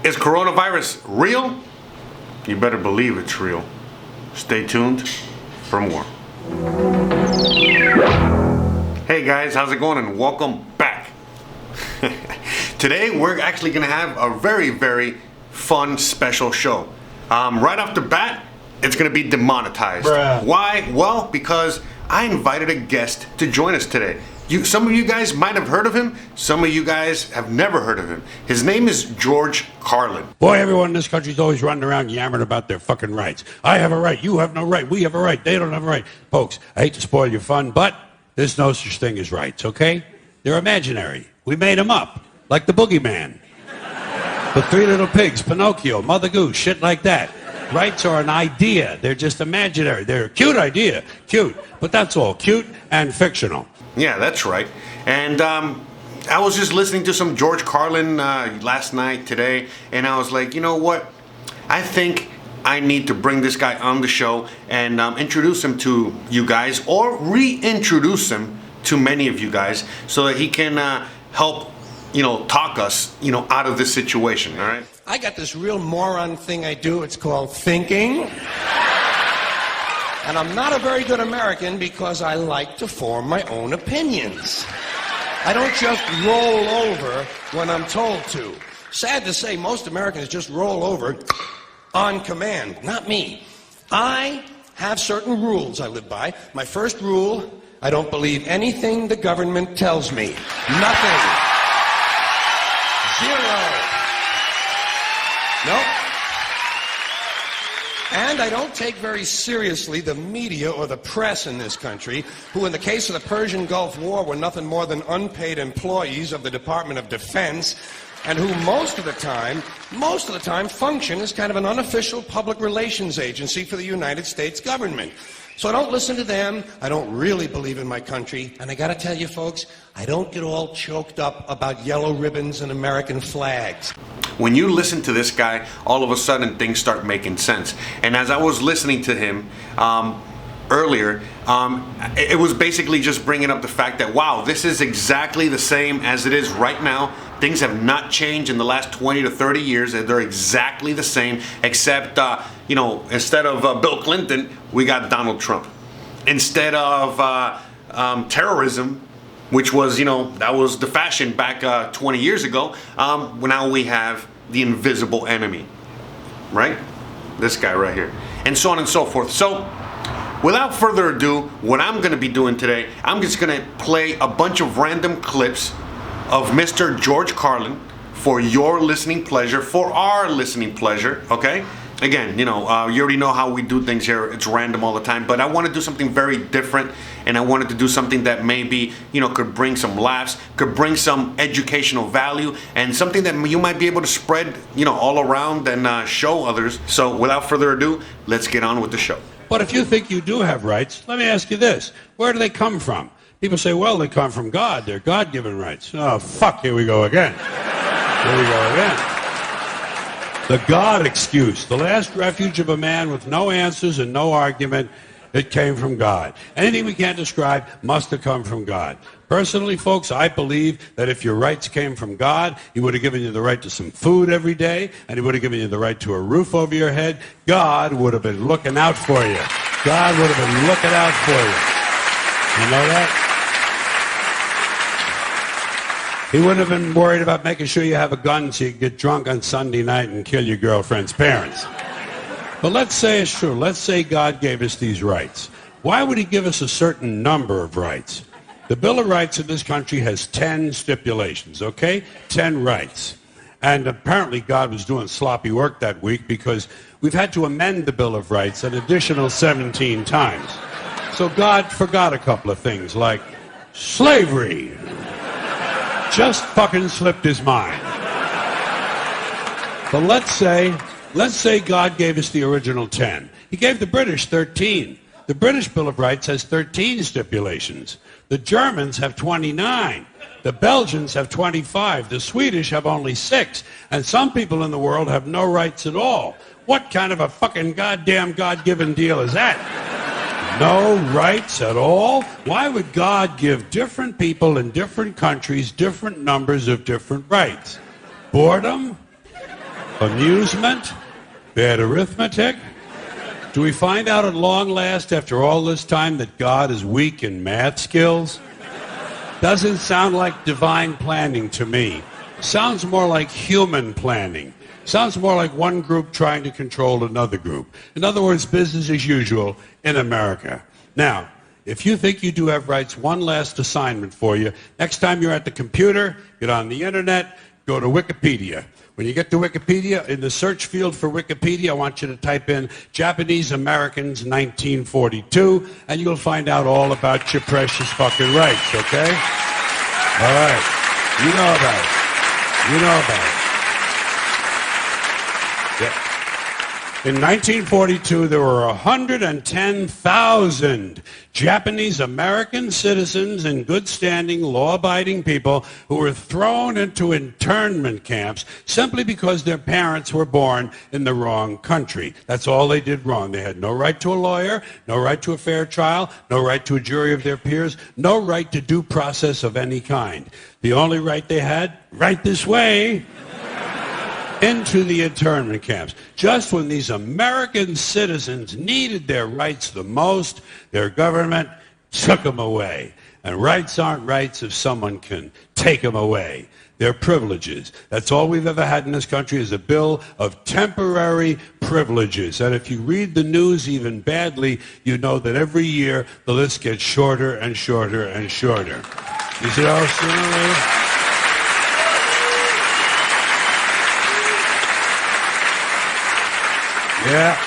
Is coronavirus real? You better believe it's real. Stay tuned for more. Hey guys, how's it going? And welcome back. Today we're actually going to have a very, very fun special show. Right off the bat, it's going to be demonetized. Bruh. Why? Well, because I invited a guest to join us today. Some of you guys might have heard of him. Some of you guys have never heard of him. His name is George Carlin. Boy, everyone in this country's always running around yammering about their fucking rights. I have a right, you have no right, we have a right, they don't have a right. Folks, I hate to spoil your fun, but there's no such thing as rights, okay? They're imaginary. We made them up, like the boogeyman. The Three Little Pigs, Pinocchio, Mother Goose, shit like that. Rights are an idea. They're just imaginary. They're a cute idea, cute, but that's all, cute and fictional. Yeah, that's right. And I was just listening to some George Carlin last night, today, and I was like, you know what? I think I need to bring this guy on the show and introduce him to you guys, or reintroduce him to many of you guys, so that he can help, talk us, out of this situation, all right? I got this real moron thing I do. It's called thinking. And I'm not a very good American because I like to form my own opinions. I don't just roll over when I'm told to. Sad to say, most Americans just roll over on command. Not me. I have certain rules I live by. My first rule, I don't believe anything the government tells me. Nothing. Zero. Nope. And I don't take very seriously the media or the press in this country, who in the case of the Persian Gulf War were nothing more than unpaid employees of the Department of Defense, and who most of the time function as kind of an unofficial public relations agency for the United States government. So I don't listen to them, I don't really believe in my country, and I gotta tell you folks, I don't get all choked up about yellow ribbons and American flags. When you listen to this guy, all of a sudden things start making sense. And as I was listening to him earlier, it was basically just bringing up the fact that, wow, this is exactly the same as it is right now. Things have not changed in the last 20 to 30 years. They're exactly the same, except, instead of Bill Clinton, we got Donald Trump. Instead of terrorism, which was, that was the fashion back 20 years ago, now we have the invisible enemy, right? This guy right here. And so on and so forth. So, without further ado, what I'm going to be doing today, I'm just going to play a bunch of random clips of Mr. George Carlin for your listening pleasure, for our listening pleasure, okay? Again, you already know how we do things here. It's random all the time, but I want to do something very different, and I wanted to do something that maybe, could bring some laughs, could bring some educational value, and something that you might be able to spread, all around and show others. So without further ado, let's get on with the show. But if you think you do have rights, let me ask you this. Where do they come from? People say, well, they come from God. They're God-given rights. Oh, fuck, here we go again. Here we go again. The God excuse, the last refuge of a man with no answers and no argument. It came from God. Anything we can't describe must have come from God. Personally, folks, I believe that if your rights came from God, he would have given you the right to some food every day, and he would have given you the right to a roof over your head. God would have been looking out for you. God would have been looking out for you. You know that? He wouldn't have been worried about making sure you have a gun so you can get drunk on Sunday night and kill your girlfriend's parents. But let's say it's true. Let's say God gave us these rights. Why would he give us a certain number of rights? The Bill of Rights in this country has 10 stipulations, okay? 10 rights. And apparently God was doing sloppy work that week because we've had to amend the Bill of Rights an additional 17 times. So God forgot a couple of things like slavery. Just fucking slipped his mind. But let's say God gave us the original 10. He gave the British 13. The British Bill of Rights has 13 stipulations. The Germans have 29. The Belgians have 25. The Swedish have only 6. And some people in the world have no rights at all. What kind of a fucking goddamn God-given deal is that? No rights at all? Why would God give different people in different countries different numbers of different rights? Boredom? Amusement? Bad arithmetic? Do we find out at long last, after all this time, that God is weak in math skills? Doesn't sound like divine planning to me. Sounds more like human planning. Sounds more like one group trying to control another group. In other words, business as usual in America. Now, if you think you do have rights, one last assignment for you. Next time you're at the computer, get on the internet, go to Wikipedia. When you get to Wikipedia, in the search field for Wikipedia, I want you to type in Japanese Americans 1942, and you'll find out all about your precious fucking rights, okay? All right. You know about it. You know about it. Yeah. In 1942, there were 110,000 Japanese American citizens and good standing, law-abiding people who were thrown into internment camps simply because their parents were born in the wrong country. That's all they did wrong. They had no right to a lawyer, no right to a fair trial, no right to a jury of their peers, no right to due process of any kind. The only right they had, right this way, into the internment camps. Just when these American citizens needed their rights the most, their government took them away. And rights aren't rights if someone can take them away. They're privileges. That's all we've ever had in this country is a bill of temporary privileges. And if you read the news even badly, you know that every year the list gets shorter and shorter and shorter. You see how sooner or later? Yeah.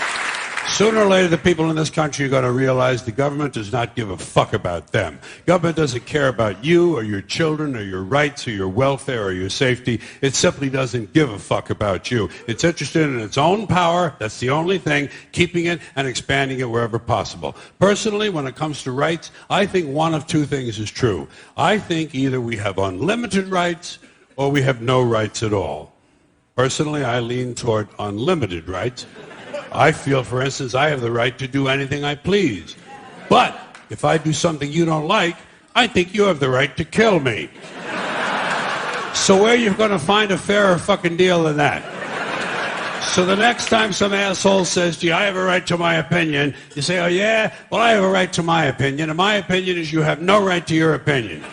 Sooner or later, the people in this country are going to realize the government does not give a fuck about them. Government doesn't care about you or your children or your rights or your welfare or your safety. It simply doesn't give a fuck about you. It's interested in its own power. That's the only thing, keeping it and expanding it wherever possible. Personally, when it comes to rights, I think one of two things is true. I think either we have unlimited rights or we have no rights at all. Personally, I lean toward unlimited rights. I feel, for instance, I have the right to do anything I please. But if I do something you don't like, I think you have the right to kill me. So where are you going to find a fairer fucking deal than that? So the next time some asshole says to you, I have a right to my opinion, you say, oh yeah? Well, I have a right to my opinion, and my opinion is you have no right to your opinion.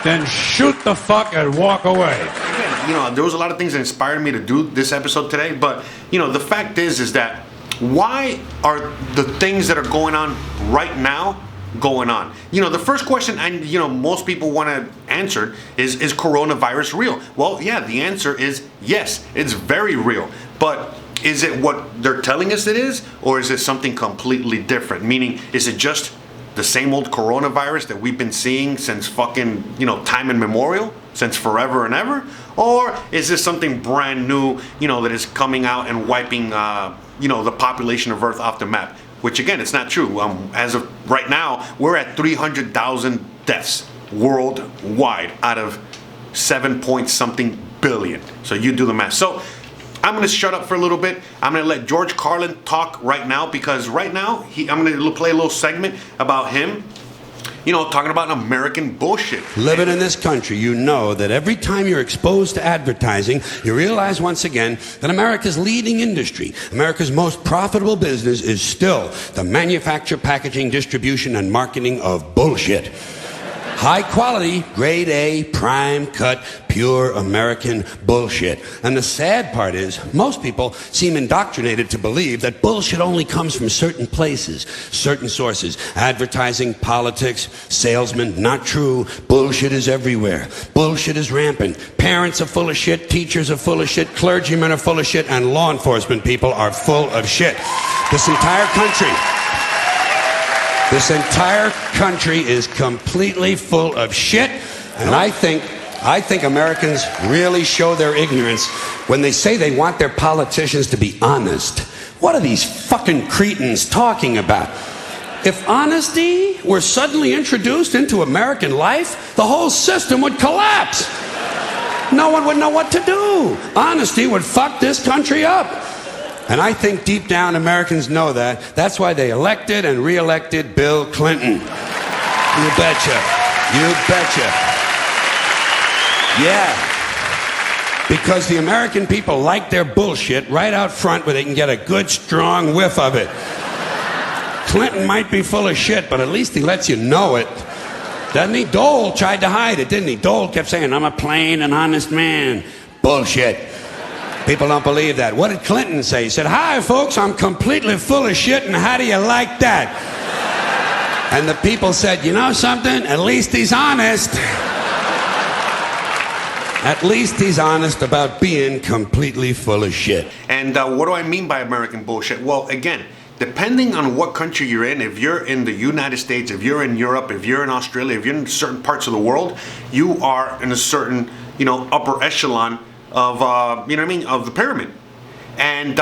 Then shoot the fuck and walk away. Again, you know, there was a lot of things that inspired me to do this episode today, but, you know, the fact is that why are the things that are going on right now going on? You know, the first question, and you know, most people want to answer is coronavirus real? Well, yeah, the answer is yes, it's very real. But is it what they're telling us it is, or is it something completely different? Meaning, is it just the same old coronavirus that we've been seeing since fucking, you know, time immemorial, since forever and ever? Or is this something brand new, you know, that is coming out and wiping, you know, the population of Earth off the map? Which again, it's not true. As of right now, we're at 300,000 deaths worldwide out of 7-point-something billion. So you do the math. So I'm going to shut up for a little bit. I'm going to let George Carlin talk right now, because right now I'm going to play a little segment about him, you know, talking about American bullshit. Living in this country, you know that every time you're exposed to advertising, you realize once again that America's leading industry, America's most profitable business, is still the manufacture, packaging, distribution, and marketing of bullshit. High quality, grade A, prime cut, pure American bullshit. And the sad part is, most people seem indoctrinated to believe that bullshit only comes from certain places, certain sources. Advertising, politics, salesmen. Not true. Bullshit is everywhere. Bullshit is rampant. Parents are full of shit, teachers are full of shit, clergymen are full of shit, and law enforcement people are full of shit. This entire country is completely full of shit, and I think Americans really show their ignorance when they say they want their politicians to be honest. What are these fucking cretins talking about? If honesty were suddenly introduced into American life, the whole system would collapse. No one would know what to do. Honesty would fuck this country up. And I think deep down Americans know that. That's why they elected and re-elected Bill Clinton. You betcha. You betcha. Yeah. Because the American people like their bullshit right out front where they can get a good, strong whiff of it. Clinton might be full of shit, but at least he lets you know it. Doesn't he? Dole tried to hide it, didn't he? Dole kept saying, I'm a plain and honest man. Bullshit. People don't believe that. What did Clinton say? He said, hi, folks, I'm completely full of shit, and how do you like that? And the people said, you know something? At least he's honest. At least he's honest about being completely full of shit. And what do I mean by American bullshit? Well, again, depending on what country you're in, if you're in the United States, if you're in Europe, if you're in Australia, if you're in certain parts of the world, you are in a certain, upper echelon of, of the pyramid. And,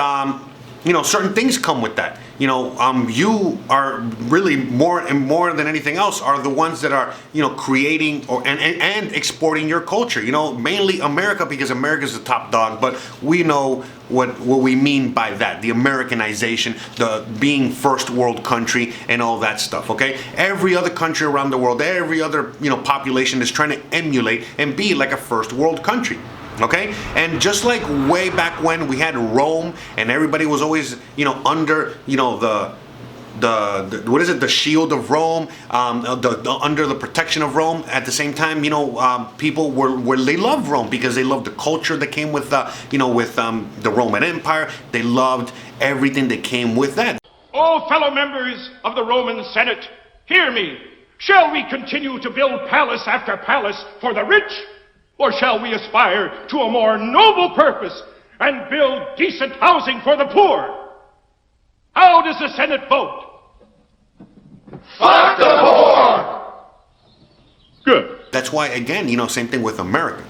certain things come with that. You are really more and more than anything else are the ones that are, creating and exporting your culture. Mainly America, because America's the top dog. But we know what we mean by that: the Americanization, the being first world country, and all that stuff. Okay, every other country around the world, every other population is trying to emulate and be like a first world country. Okay, and just like way back when we had Rome, and everybody was always, under, the what is it? The shield of Rome, under the protection of Rome. At the same time, people they loved Rome because they loved the culture that came with, the Roman Empire. They loved everything that came with that. Oh, fellow members of the Roman Senate, hear me. Shall we continue to build palace after palace for the rich? Or shall we aspire to a more noble purpose and build decent housing for the poor? How does the Senate vote? Fuck the poor! Good. That's why, again, same thing with America.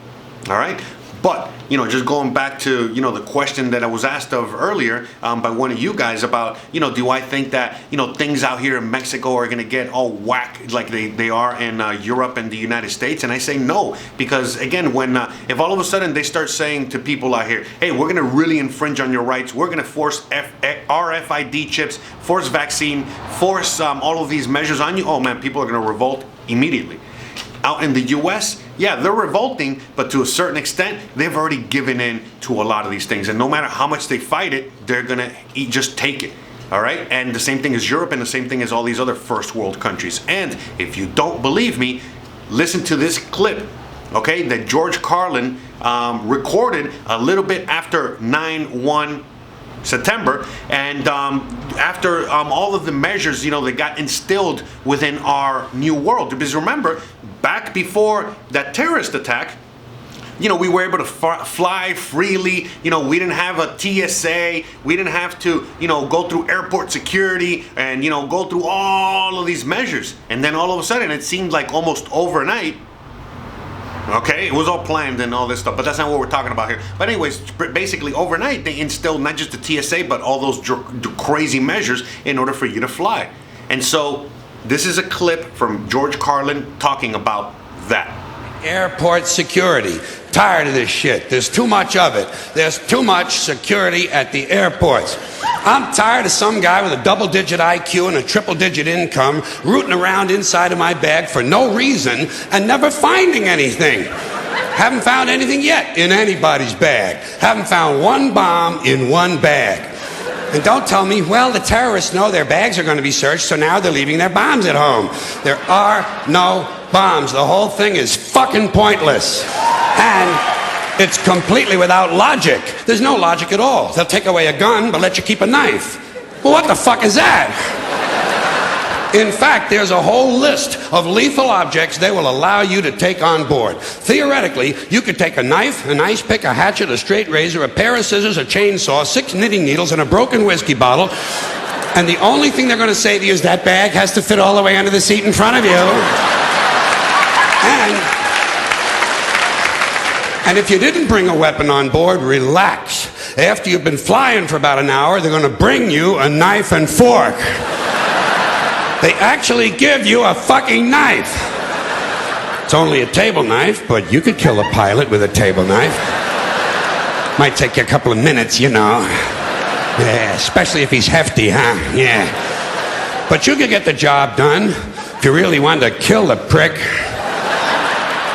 All right? But, just going back to, the question that I was asked of earlier by one of you guys about, do I think that, things out here in Mexico are going to get all whack like they are in Europe and the United States? And I say no, because, again, when if all of a sudden they start saying to people out here, hey, we're going to really infringe on your rights, we're going to force RFID chips, force vaccine, force all of these measures on you, oh, man, people are going to revolt immediately. Out in the U.S., yeah, they're revolting, but to a certain extent, they've already given in to a lot of these things. And no matter how much they fight it, they're going to just take it. All right? And the same thing as Europe and the same thing as all these other first world countries. And if you don't believe me, listen to this clip, okay, that George Carlin recorded a little bit after 9/1 September, and after all of the measures, that got instilled within our new world. Because remember, back before that terrorist attack, we were able to fly freely. We didn't have a TSA. We didn't have to, go through airport security and, go through all of these measures. And then all of a sudden, it seemed like almost overnight, okay, it was all planned and all this stuff, but that's not what we're talking about here. But anyways, basically overnight, they instilled not just the TSA, but all those crazy measures in order for you to fly. And so this is a clip from George Carlin talking about that. Airport security. Tired of this shit. There's too much of it. There's too much security at the airports. I'm tired of some guy with a double-digit IQ and a triple-digit income rooting around inside of my bag for no reason and never finding anything. Haven't found anything yet in anybody's bag. Haven't found one bomb in one bag. And don't tell me, well, the terrorists know their bags are going to be searched, so now they're leaving their bombs at home. There are no bombs. The whole thing is fucking pointless. And it's completely without logic. There's no logic at all. They'll take away a gun, but let you keep a knife. Well, what the fuck is that? In fact, there's a whole list of lethal objects they will allow you to take on board. Theoretically, you could take a knife, an ice pick, a hatchet, a straight razor, a pair of scissors, a chainsaw, 6 knitting needles, and a broken whiskey bottle. And the only thing they're going to say to you is that bag has to fit all the way under the seat in front of you. And if you didn't bring a weapon on board, relax. After you've been flying for about an hour, they're going to bring you a knife and fork. They actually give you a fucking knife. It's only a table knife, but you could kill a pilot with a table knife. Might take you a couple of minutes, Yeah, especially if he's hefty, huh? Yeah. But you could get the job done if you really wanted to kill the prick.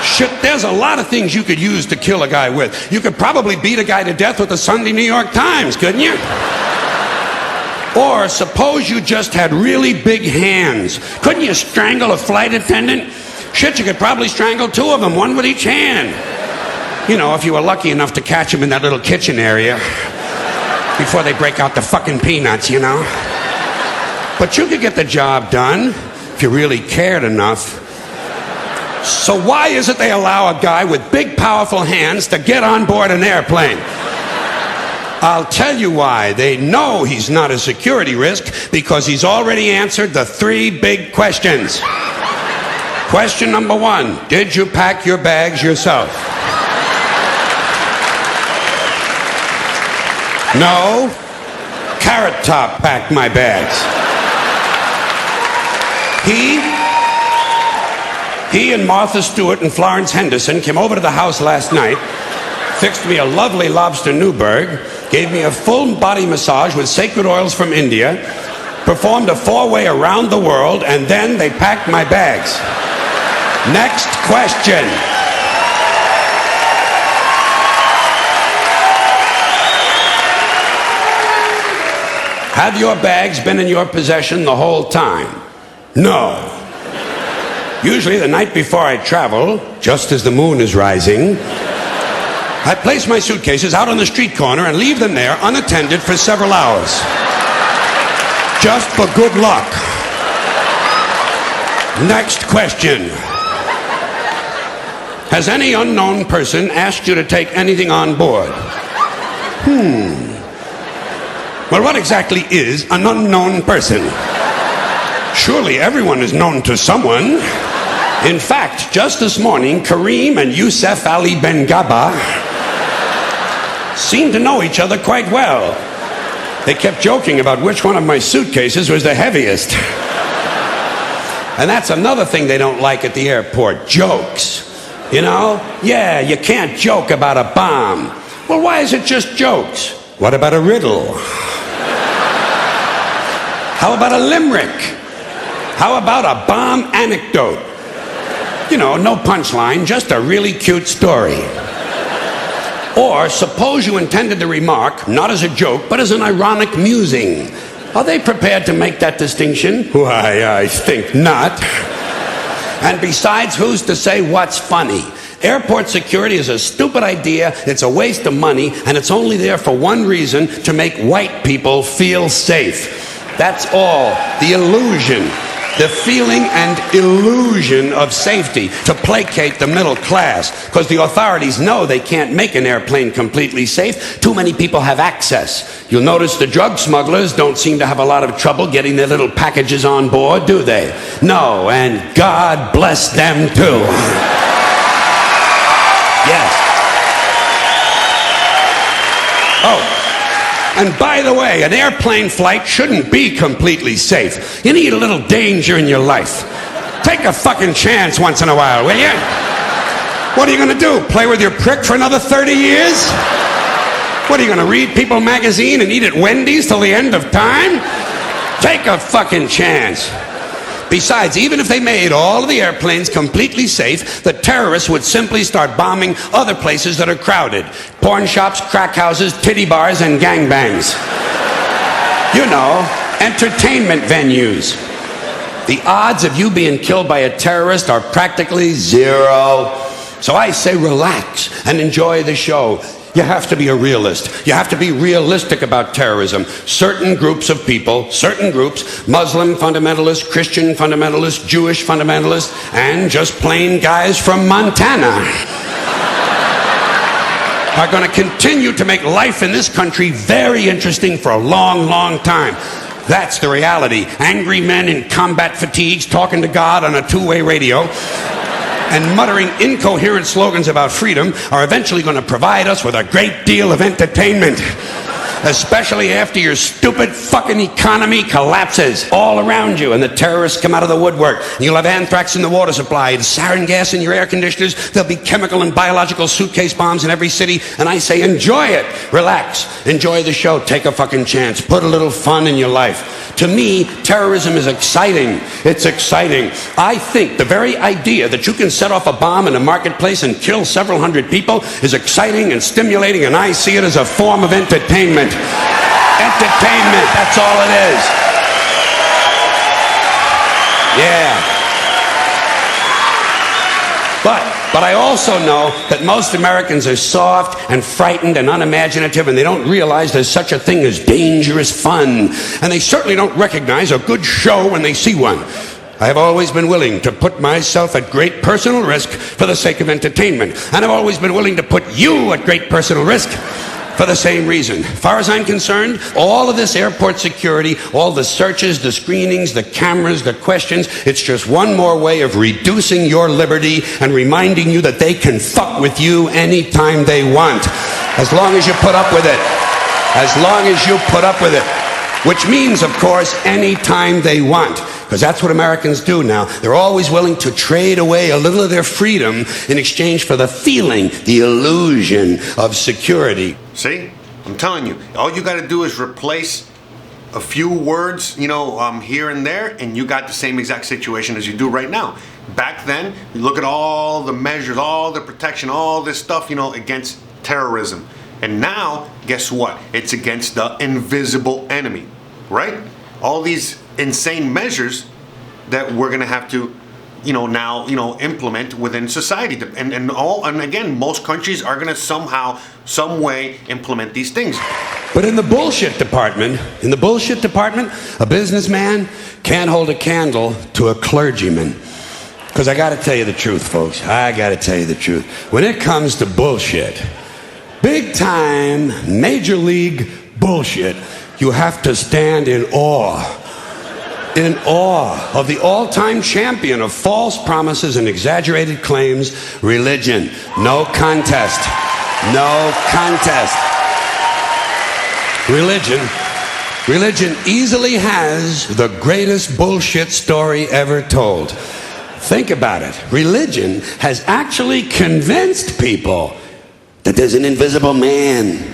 Shit, there's a lot of things you could use to kill a guy with. You could probably beat a guy to death with the Sunday New York Times, couldn't you? Or suppose you just had really big hands. Couldn't you strangle a flight attendant? Shit, you could probably strangle two of them, one with each hand. You know, if you were lucky enough to catch them in that little kitchen area before they break out the fucking peanuts, you know. But you could get the job done if you really cared enough. So why is it they allow a guy with big, powerful hands to get on board an airplane? I'll tell you why. They know he's not a security risk because he's already answered the 3 big questions. Question number 1, did you pack your bags yourself? No. Carrot Top packed my bags. He and Martha Stewart and Florence Henderson came over to the house last night, fixed me a lovely lobster Newburg, gave me a full body massage with sacred oils from India, performed a 4-way around the world, and then they packed my bags. Next question. Have your bags been in your possession the whole time? No. Usually the night before I travel, just as the moon is rising, I place my suitcases out on the street corner and leave them there unattended for several hours. Just for good luck. Next question. Has any unknown person asked you to take anything on board? Well, what exactly is an unknown person? Surely everyone is known to someone. In fact, just this morning, Kareem and Youssef Ali Ben Gaba seemed to know each other quite well. They kept joking about which one of my suitcases was the heaviest. And that's another thing they don't like at the airport, jokes. You know? Yeah, you can't joke about a bomb. Well, why is it just jokes? What about a riddle? How about a limerick? How about a bomb anecdote? You know, no punchline, just a really cute story. Or suppose you intended the remark, not as a joke, but as an ironic musing. Are they prepared to make that distinction? Why, I think not. And besides, who's to say what's funny? Airport security is a stupid idea, it's a waste of money, and it's only there for one reason, to make white people feel safe. That's all. The illusion. The feeling and illusion of safety to placate the middle class, because the authorities know they can't make an airplane completely safe. Too many people have access. You'll notice the drug smugglers don't seem to have a lot of trouble getting their little packages on board, do they? No, and God bless them too. Yes. Oh. And by the way, an airplane flight shouldn't be completely safe. You need a little danger in your life. Take a fucking chance once in a while, will you? What are you going to do? Play with your prick for another 30 years? What are you going to read People magazine and eat at Wendy's till the end of time? Take a fucking chance. Besides, even if they made all of the airplanes completely safe, the terrorists would simply start bombing other places that are crowded. Porn shops, crack houses, titty bars, and gangbangs. You know, entertainment venues. The odds of you being killed by a terrorist are practically 0. So I say relax and enjoy the show. You have to be a realist. You have to be realistic about terrorism. Certain groups of people, certain groups, Muslim fundamentalists, Christian fundamentalists, Jewish fundamentalists, and just plain guys from Montana are going to continue to make life in this country very interesting for a long, long time. That's the reality. Angry men in combat fatigues talking to God on a 2-way radio and muttering incoherent slogans about freedom are eventually going to provide us with a great deal of entertainment. Especially after your stupid fucking economy collapses all around you and the terrorists come out of the woodwork. You'll have anthrax in the water supply and sarin gas in your air conditioners. There'll be chemical and biological suitcase bombs in every city. And I say enjoy it. Relax. Enjoy the show. Take a fucking chance. Put a little fun in your life. To me, terrorism is exciting. It's exciting. I think the very idea that you can set off a bomb in a marketplace and kill several hundred people is exciting and stimulating, and I see it as a form of entertainment. Entertainment, that's all it is. Yeah. But I also know that most Americans are soft and frightened and unimaginative, and they don't realize there's such a thing as dangerous fun. And they certainly don't recognize a good show when they see one. I have always been willing to put myself at great personal risk for the sake of entertainment. And I've always been willing to put you at great personal risk for the same reason. As far as I'm concerned, all of this airport security, all the searches, the screenings, the cameras, the questions, it's just one more way of reducing your liberty and reminding you that they can fuck with you anytime they want, as long as you put up with it. As long as you put up with it. Which means, of course, anytime they want. Because that's what Americans do now. They're always willing to trade away a little of their freedom in exchange for the feeling, the illusion of security. See? I'm telling you, all you got to do is replace a few words, here and there, and you got the same exact situation as you do right now. Back then, you look at all the measures, all the protection, all this stuff, against terrorism. And now, guess what? It's against the invisible enemy, right? All these insane measures that we're going to have to now implement within society, and again, most countries are going to somehow, some way implement these things. But in the bullshit department, a businessman can't hold a candle to a clergyman. Because I got to tell you the truth, folks. I got to tell you the truth. When it comes to bullshit, big time, major league bullshit, you have to stand in awe of the all-time champion of false promises and exaggerated claims, religion. No contest. No contest. Religion easily has the greatest bullshit story ever told. Think about it. Religion has actually convinced people that there's an invisible man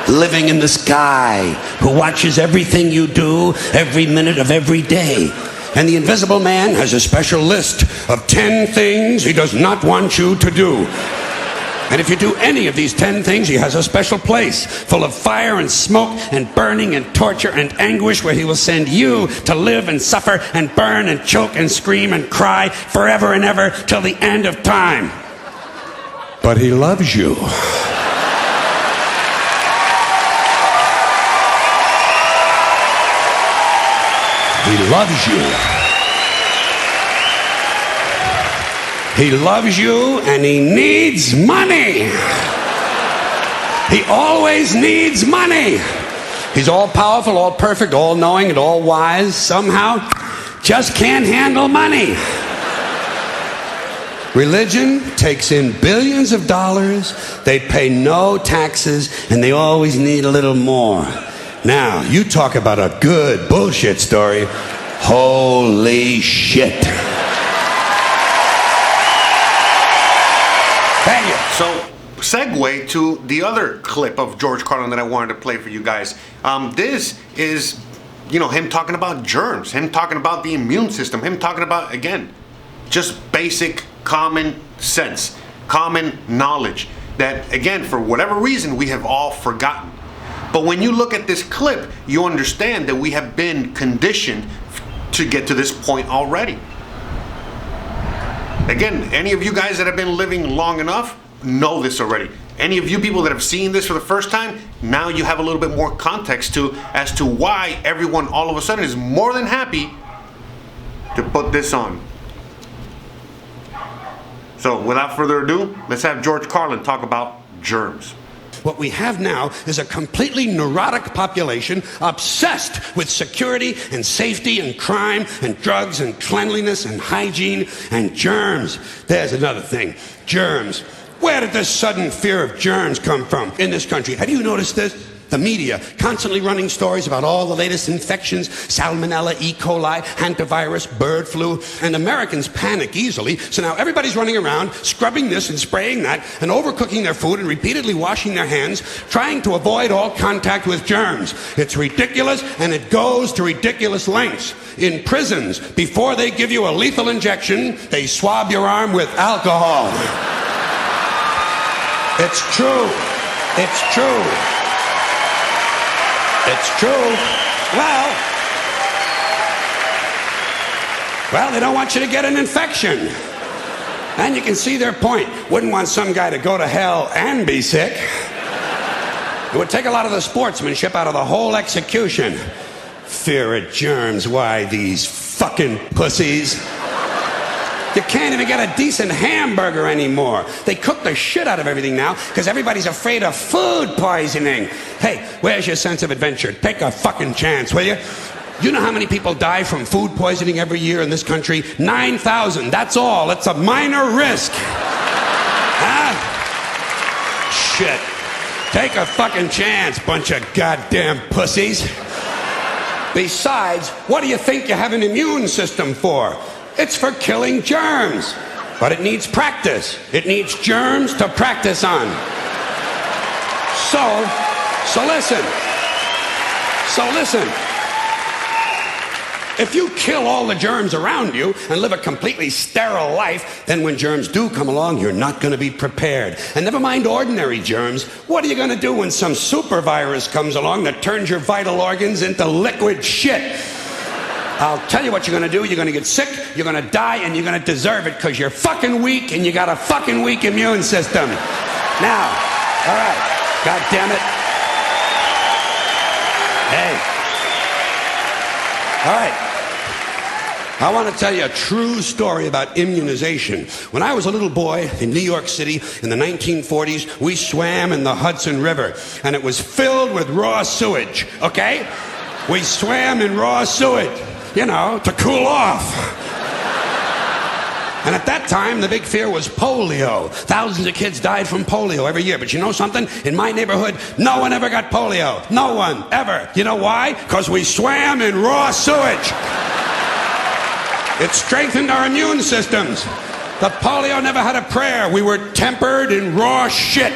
living in the sky who watches everything you do every minute of every day. And the invisible man has a special list of 10 things he does not want you to do. And if you do any of these 10 things, he has a special place full of fire and smoke and burning and torture and anguish where he will send you to live and suffer and burn and choke and scream and cry forever and ever till the end of time. But he loves you. He loves you. He loves you and he needs money. He always needs money. He's all powerful, all perfect, all knowing, and all wise. Somehow, just can't handle money. Religion takes in billions of dollars. They pay no taxes, and they always need a little more. Now, you talk about a good bullshit story. Holy shit. Thank you. So, segue to the other clip of George Carlin that I wanted to play for you guys. This is, him talking about germs, him talking about the immune system, him talking about, again, just basic common sense, common knowledge that, again, for whatever reason, we have all forgotten. But when you look at this clip, you understand that we have been conditioned to get to this point already. Again, any of you guys that have been living long enough know this already. Any of you people that have seen this for the first time, now you have a little bit more context as to why everyone all of a sudden is more than happy to put this on. So without further ado, let's have George Carlin talk about germs. What we have now is a completely neurotic population obsessed with security and safety and crime and drugs and cleanliness and hygiene and germs. There's another thing. Germs. Where did this sudden fear of germs come from in this country? Have you noticed this? The media, constantly running stories about all the latest infections, salmonella, E. coli, hantavirus, bird flu, and Americans panic easily, so now everybody's running around, scrubbing this and spraying that, and overcooking their food and repeatedly washing their hands, trying to avoid all contact with germs. It's ridiculous, and it goes to ridiculous lengths. In prisons, before they give you a lethal injection, they swab your arm with alcohol. It's true. It's true. It's true. Well, they don't want you to get an infection. And you can see their point. Wouldn't want some guy to go to hell and be sick. It would take a lot of the sportsmanship out of the whole execution. Fear of germs, why these fucking pussies? You can't even get a decent hamburger anymore. They cook the shit out of everything now because everybody's afraid of food poisoning. Hey, where's your sense of adventure? Take a fucking chance, will you? You know how many people die from food poisoning every year in this country? 9,000, that's all. It's a minor risk. Huh? Shit. Take a fucking chance, bunch of goddamn pussies. Besides, what do you think you have an immune system for? It's for killing germs. But it needs practice. It needs germs to practice on. So listen. If you kill all the germs around you and live a completely sterile life, then when germs do come along, you're not going to be prepared. And never mind ordinary germs, what are you going to do when some super virus comes along that turns your vital organs into liquid shit? I'll tell you what you're going to do. You're going to get sick, you're going to die, and you're going to deserve it because you're fucking weak and you got a fucking weak immune system. Now, all right, God damn it. Hey. All right. I want to tell you a true story about immunization. When I was a little boy in New York City in the 1940s, we swam in the Hudson River, and it was filled with raw sewage, okay? We swam in raw sewage, you know, to cool off. And at that time, the big fear was polio. Thousands of kids died from polio every year. But you know something? In my neighborhood, no one ever got polio. No one, ever. You know why? Because we swam in raw sewage. It strengthened our immune systems. The polio never had a prayer. We were tempered in raw shit.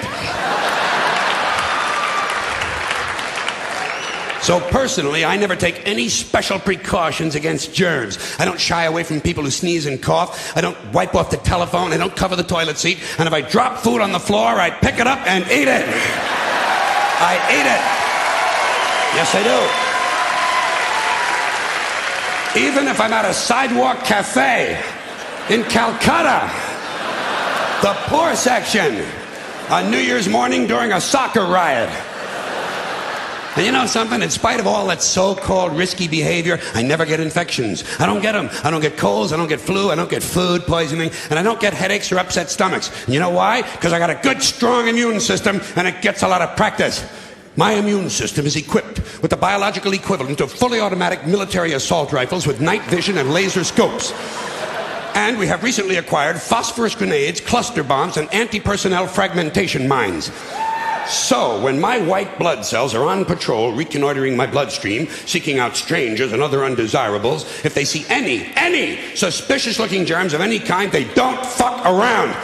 So personally, I never take any special precautions against germs. I don't shy away from people who sneeze and cough. I don't wipe off the telephone. I don't cover the toilet seat. And if I drop food on the floor, I pick it up and eat it. I eat it. Yes, I do. Even if I'm at a sidewalk cafe in Calcutta, the poor section, on New Year's morning during a soccer riot. And you know something? In spite of all that so-called risky behavior, I never get infections. I don't get them. I don't get colds. I don't get flu. I don't get food poisoning. And I don't get headaches or upset stomachs. And you know why? Because I got a good, strong immune system, and it gets a lot of practice. My immune system is equipped with the biological equivalent of fully automatic military assault rifles with night vision and laser scopes. And we have recently acquired phosphorus grenades, cluster bombs, and anti-personnel fragmentation mines. So, when my white blood cells are on patrol, reconnoitering my bloodstream, seeking out strangers and other undesirables, if they see any suspicious-looking germs of any kind, they don't fuck around.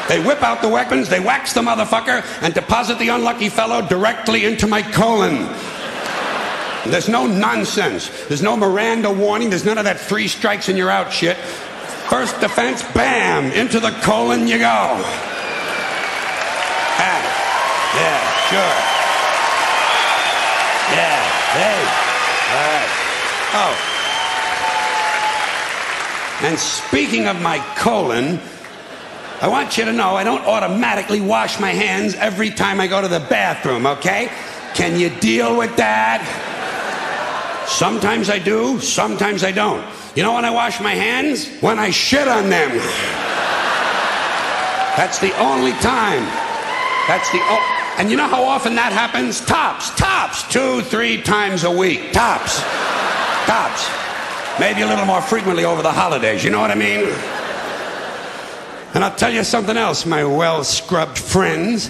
They whip out the weapons, they wax the motherfucker, and deposit the unlucky fellow directly into my colon. There's no nonsense. There's no Miranda warning. There's none of that 3 strikes and you're out shit. First defense, bam, into the colon you go. Yeah, sure. Yeah, hey. All right. Oh. And speaking of my colon, I want you to know I don't automatically wash my hands every time I go to the bathroom, okay? Can you deal with that? Sometimes I do, sometimes I don't. You know when I wash my hands? When I shit on them. That's the only time. And you know how often that happens? Tops, 2-3 times a week. Tops. Maybe a little more frequently over the holidays, you know what I mean? And I'll tell you something else, my well-scrubbed friends.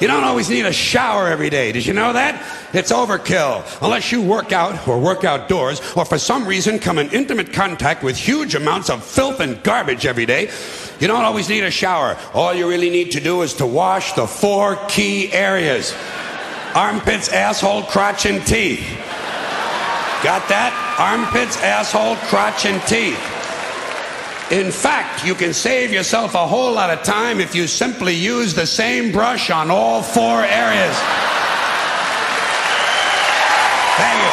You don't always need a shower every day. Did you know that? It's overkill. Unless you work out or work outdoors or for some reason come in intimate contact with huge amounts of filth and garbage every day, you don't always need a shower. All you really need to do is to wash the 4 key areas: armpits, asshole, crotch, and teeth. Got that? Armpits, asshole, crotch, and teeth. In fact, you can save yourself a whole lot of time if you simply use the same brush on all 4 areas. Thank you.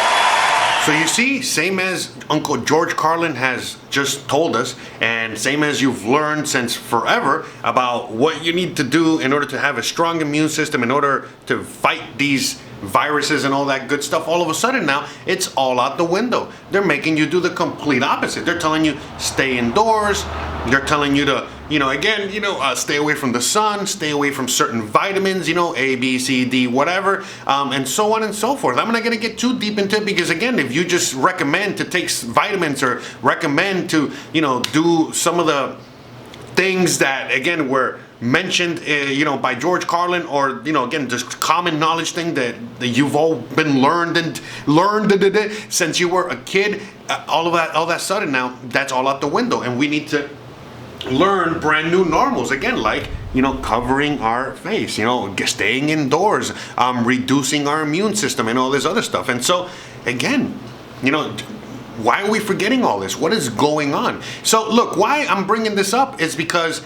So you see, same as Uncle George Carlin has just told us, and same as you've learned since forever about what you need to do in order to have a strong immune system, in order to fight these viruses and all that good stuff, all of a sudden now it's all out the window. They're making you do the complete opposite. They're telling you stay indoors. They're telling you to, stay away from the sun, stay away from certain vitamins, A, B, C, D, whatever, and so on and so forth. I'm not going to get too deep into it because, again, if you just recommend to take vitamins or recommend to, do some of the things that, again, were mentioned, by George Carlin, or, again, just common knowledge thing that you've all been learned since you were a kid, all that sudden now, that's all out the window. And we need to learn brand new normals, again, like, covering our face, staying indoors, reducing our immune system and all this other stuff. And so, again, why are we forgetting all this? What is going on? So, look, why I'm bringing this up is because,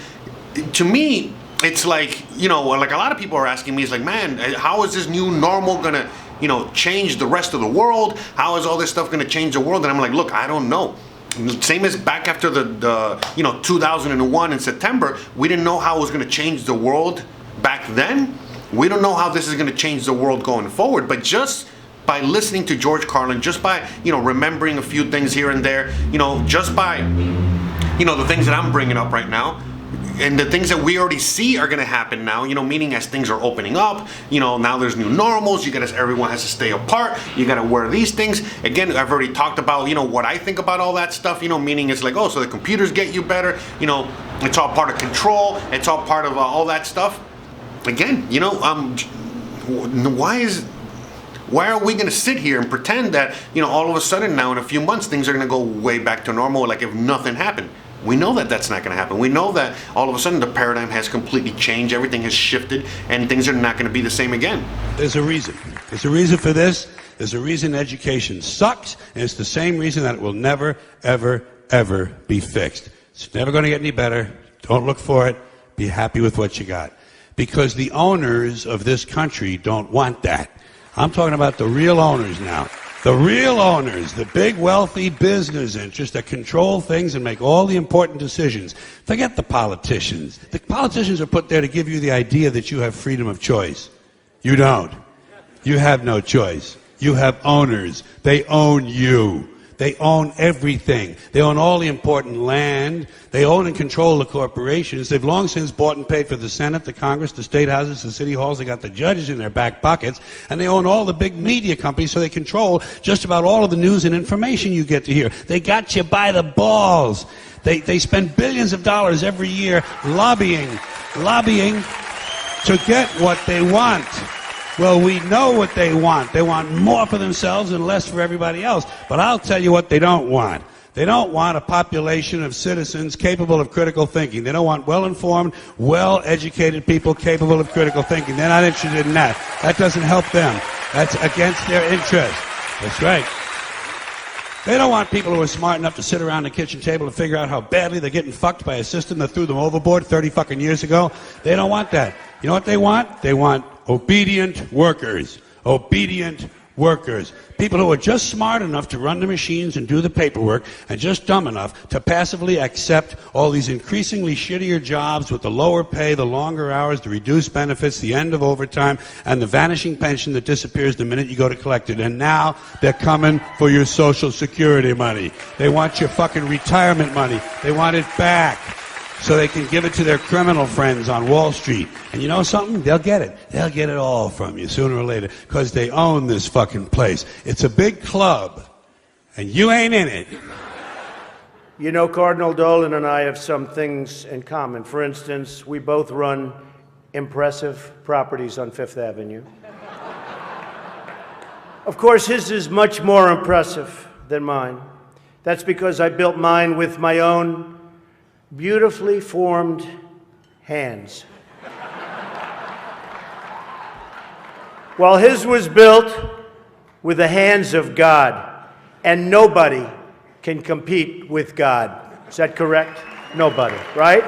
to me, it's like, like a lot of people are asking me, it's like, man, how is this new normal gonna, change the rest of the world? How is all this stuff gonna change the world? And I'm like, look, I don't know. Same as back after the 2001 in September, we didn't know how it was gonna change the world back then. We don't know how this is gonna change the world going forward, but just by listening to George Carlin, just by, remembering a few things here and there, just by, the things that I'm bringing up right now, and the things that we already see are going to happen now, meaning as things are opening up, now there's new normals, everyone has to stay apart, you got to wear these things. Again, I've already talked about, what I think about all that stuff, meaning it's like, oh, so the computers get you better, it's all part of control, it's all part of all that stuff. Again, why are we going to sit here and pretend that, all of a sudden now in a few months things are going to go way back to normal, like if nothing happened? We know that that's not going to happen. We know that all of a sudden the paradigm has completely changed, everything has shifted, and things are not going to be the same again. There's a reason. There's a reason for this. There's a reason education sucks, and it's the same reason that it will never, ever, ever be fixed. It's never going to get any better. Don't look for it. Be happy with what you got. Because the owners of this country don't want that. I'm talking about the real owners now. The real owners, the big wealthy business interests that control things and make all the important decisions. Forget the politicians. The politicians are put there to give you the idea that you have freedom of choice. You don't. You have no choice. You have owners. They own you. They own everything. They own all the important land. They own and control the corporations. They've long since bought and paid for the Senate, the Congress, the state houses, the city halls. They got the judges in their back pockets. And they own all the big media companies, so they control just about all of the news and information you get to hear. They got you by the balls. They spend billions of dollars every year lobbying to get what they want. Well, we know what they want. They want more for themselves and less for everybody else. But I'll tell you what they don't want. They don't want a population of citizens capable of critical thinking. They don't want well-informed, well-educated people capable of critical thinking. They're not interested in that. That doesn't help them. That's against their interest. That's right. They don't want people who are smart enough to sit around the kitchen table and figure out how badly they're getting fucked by a system that threw them overboard 30 fucking years ago. They don't want that. You know what they want? They want obedient workers. Obedient workers. People who are just smart enough to run the machines and do the paperwork, and just dumb enough to passively accept all these increasingly shittier jobs with the lower pay, the longer hours, the reduced benefits, the end of overtime, and the vanishing pension that disappears the minute you go to collect it. And now they're coming for your Social Security money. They want your fucking retirement money. They want it back, so they can give it to their criminal friends on Wall Street. And you know something? They'll get it. They'll get it all from you sooner or later, because they own this fucking place. It's a big club, and you ain't in it. You know, Cardinal Dolan and I have some things in common. For instance, we both run impressive properties on Fifth Avenue. Of course, his is much more impressive than mine. That's because I built mine with my own beautifully formed hands. While his was built with the hands of God, and nobody can compete with God. Is that correct? Nobody, right?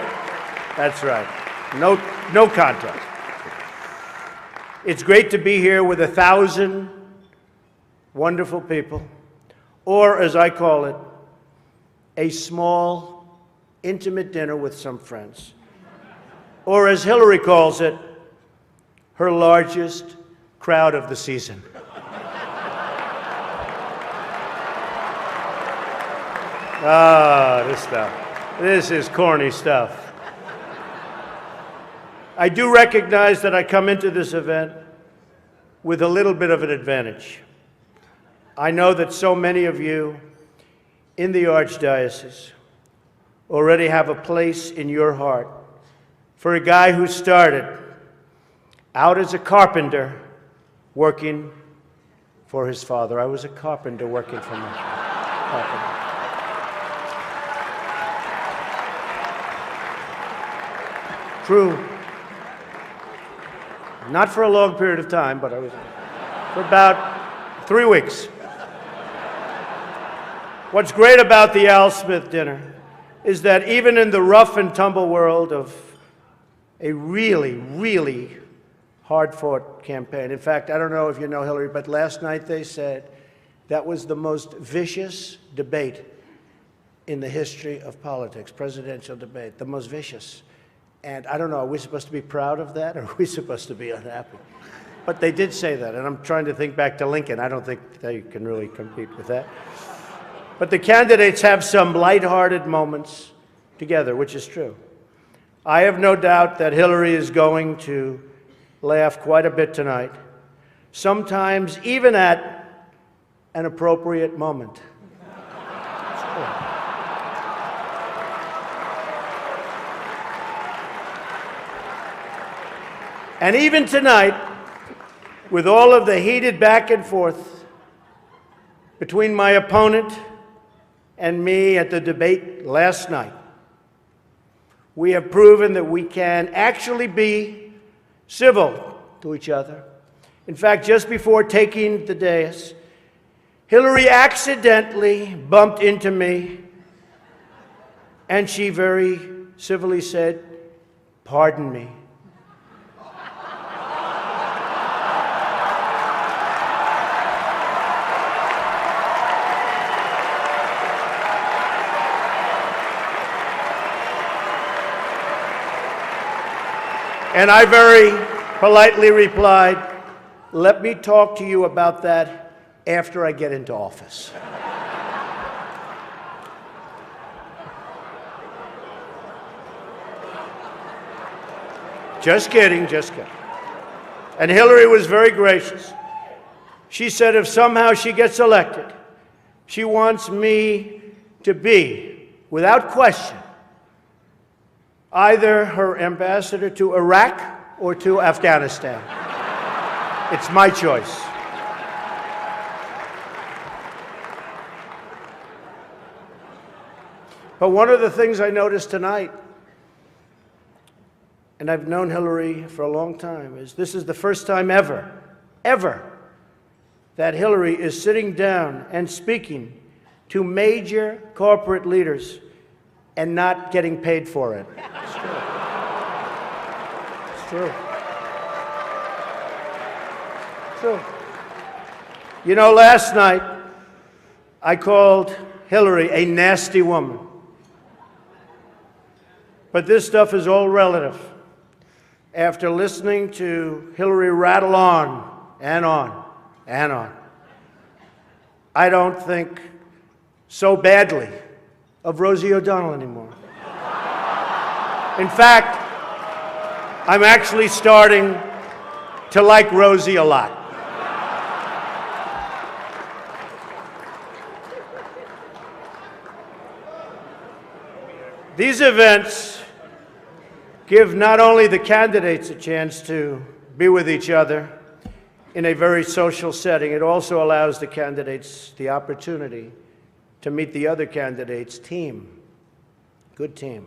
That's right. No contest. It's great to be here with 1,000 wonderful people, or as I call it, a small, intimate dinner with some friends. Or as Hillary calls it, her largest crowd of the season. This stuff. This is corny stuff. I do recognize that I come into this event with a little bit of an advantage. I know that so many of you in the Archdiocese already have a place in your heart for a guy who started out as a carpenter working for his father. I was a carpenter working for my father. True. Not for a long period of time, but I was for about 3 weeks. What's great about the Al Smith dinner is that even in the rough and tumble world of a really, really hard-fought campaign. In fact, I don't know if you know Hillary, but last night they said that was the most vicious debate in the history of politics, presidential debate, the most vicious. And I don't know, are we supposed to be proud of that, or are we supposed to be unhappy? But they did say that, and I'm trying to think back to Lincoln. I don't think they can really compete with that. But the candidates have some lighthearted moments together, which is true. I have no doubt that Hillary is going to laugh quite a bit tonight, sometimes even at an appropriate moment. And even tonight, with all of the heated back and forth between my opponent and me at the debate last night, we have proven that we can actually be civil to each other. In fact, just before taking the dais, Hillary accidentally bumped into me, and she very civilly said, "Pardon me." And I very politely replied, "Let me talk to you about that after I get into office." Just kidding, just kidding. And Hillary was very gracious. She said if somehow she gets elected, she wants me to be, without question, either her ambassador to Iraq or to Afghanistan. It's my choice. But one of the things I noticed tonight, and I've known Hillary for a long time, is this is the first time ever, that Hillary is sitting down and speaking to major corporate leaders and not getting paid for it. It's true. It's true. It's true. You know, last night, I called Hillary a nasty woman. But this stuff is all relative. After listening to Hillary rattle on and on and on, I don't think so badly of Rosie O'Donnell anymore. In fact, I'm actually starting to like Rosie a lot. These events give not only the candidates a chance to be with each other in a very social setting, it also allows the candidates the opportunity to meet the other candidates' team. Good team.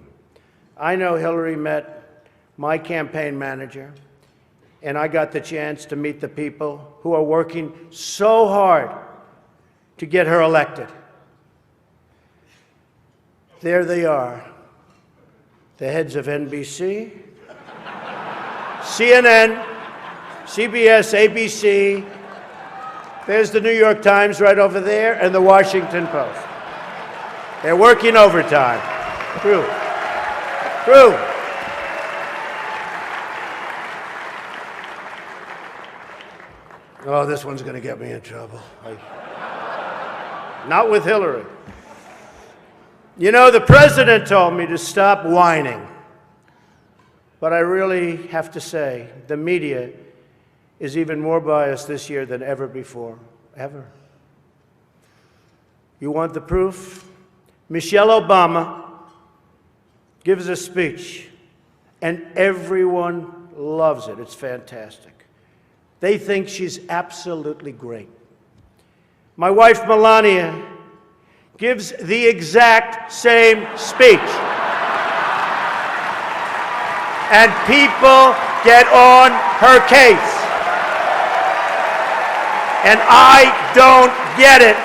I know Hillary met my campaign manager, and I got the chance to meet the people who are working so hard to get her elected. There they are, the heads of NBC, CNN, CBS, ABC. There's the New York Times right over there, and the Washington Post. They're working overtime. True. True. Oh, this one's going to get me in trouble. Not with Hillary. You know, the president told me to stop whining. But I really have to say, the media is even more biased this year than ever before. Ever. You want the proof? Michelle Obama gives a speech, and everyone loves it. It's fantastic. They think she's absolutely great. My wife, Melania, gives the exact same speech. And people get on her case. And I don't get it.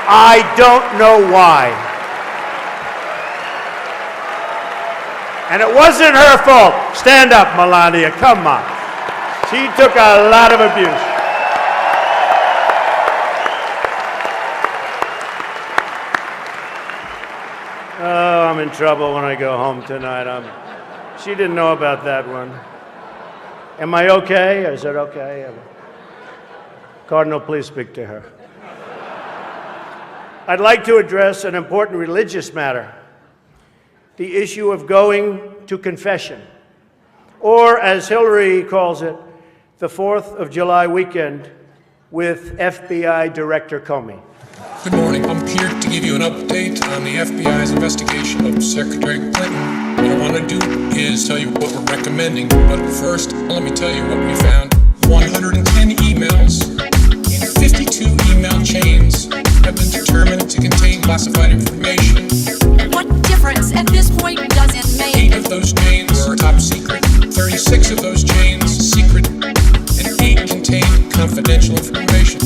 I don't know why. And it wasn't her fault. Stand up, Melania. Come on. She took a lot of abuse. Oh, I'm in trouble when I go home tonight. She didn't know about that one. Am I okay? Is it okay? Cardinal, please speak to her. I'd like to address an important religious matter, the issue of going to confession, or as Hillary calls it, the 4th of July weekend with FBI Director Comey. Good morning. I'm here to give you an update on the FBI's investigation of Secretary Clinton. What I want to do is tell you what we're recommending. But first, let me tell you what we found. 110 emails in 52 email chains have been determined to contain classified information. What difference at this point does it make? 8 of those chains were top secret, 36 of those chains secret, and 8 contained confidential information.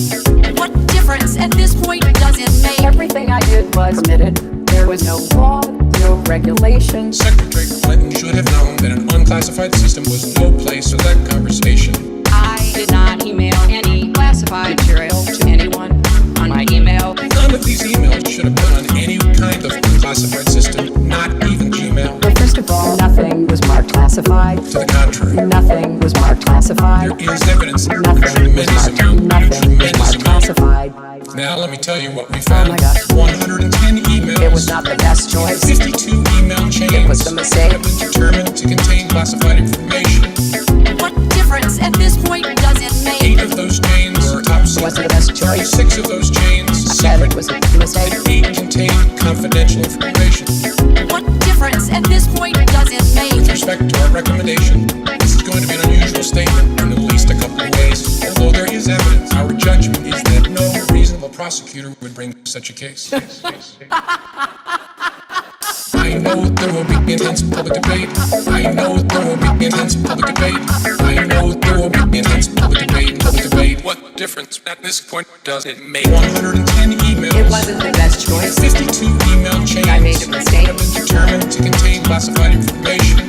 What difference at this point does it make? Everything I did was permitted. There was no law, no regulation. Secretary Clinton should have known that an unclassified system was no place for that conversation. I did not email any classified material to anyone on my email. None of these emails should have been on any kind of unclassified system, not even Gmail. Well, first of all, nothing was marked classified. To the contrary, Nothing was marked classified. there is evidence in Nothing was tremendous marked. amount. Nothing was marked classified. Now let me tell you what we found. Oh my gosh. 110 emails. It was not the best choice. 52 email chains. It was a mistake. Have been determined to contain classified information. What difference at this point does it 8 make? of those chains were top It wasn't secret. the best choice. 36 of those chains I said secret. it was a mistake. And 8 contained confidential information. What difference at this point does it With make? respect to our recommendation, this is going to be an unusual statement in at least a couple of ways. Although there is evidence, our judgment is that no reasonable prosecutor would bring such a case. I know there will be intense public debate. I know there will be intense public debate. I know there will be intense public debate. What difference at this point does it make? 110 emails. It wasn't the best choice. 52 email chains. I made a mistake. Have been determined to contain classified information.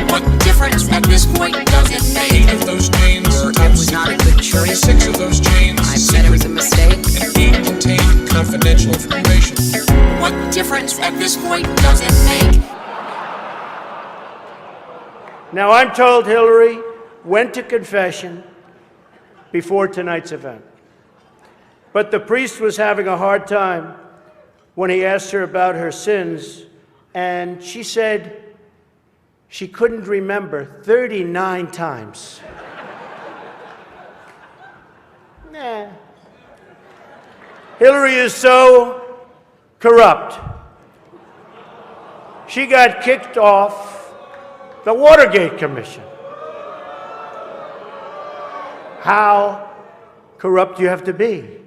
What difference at this point does it 8 make? of those chains were It top was not a secret. good choice. 36 of those chains I said it was a mistake. and 8 contained confidential information. What difference at this point does it make? Now, I'm told Hillary went to confession before tonight's event. But the priest was having a hard time when he asked her about her sins, and she said she couldn't remember 39 times. Nah. Hillary is so corrupt. She got kicked off The Watergate Commission. How corrupt do you have to be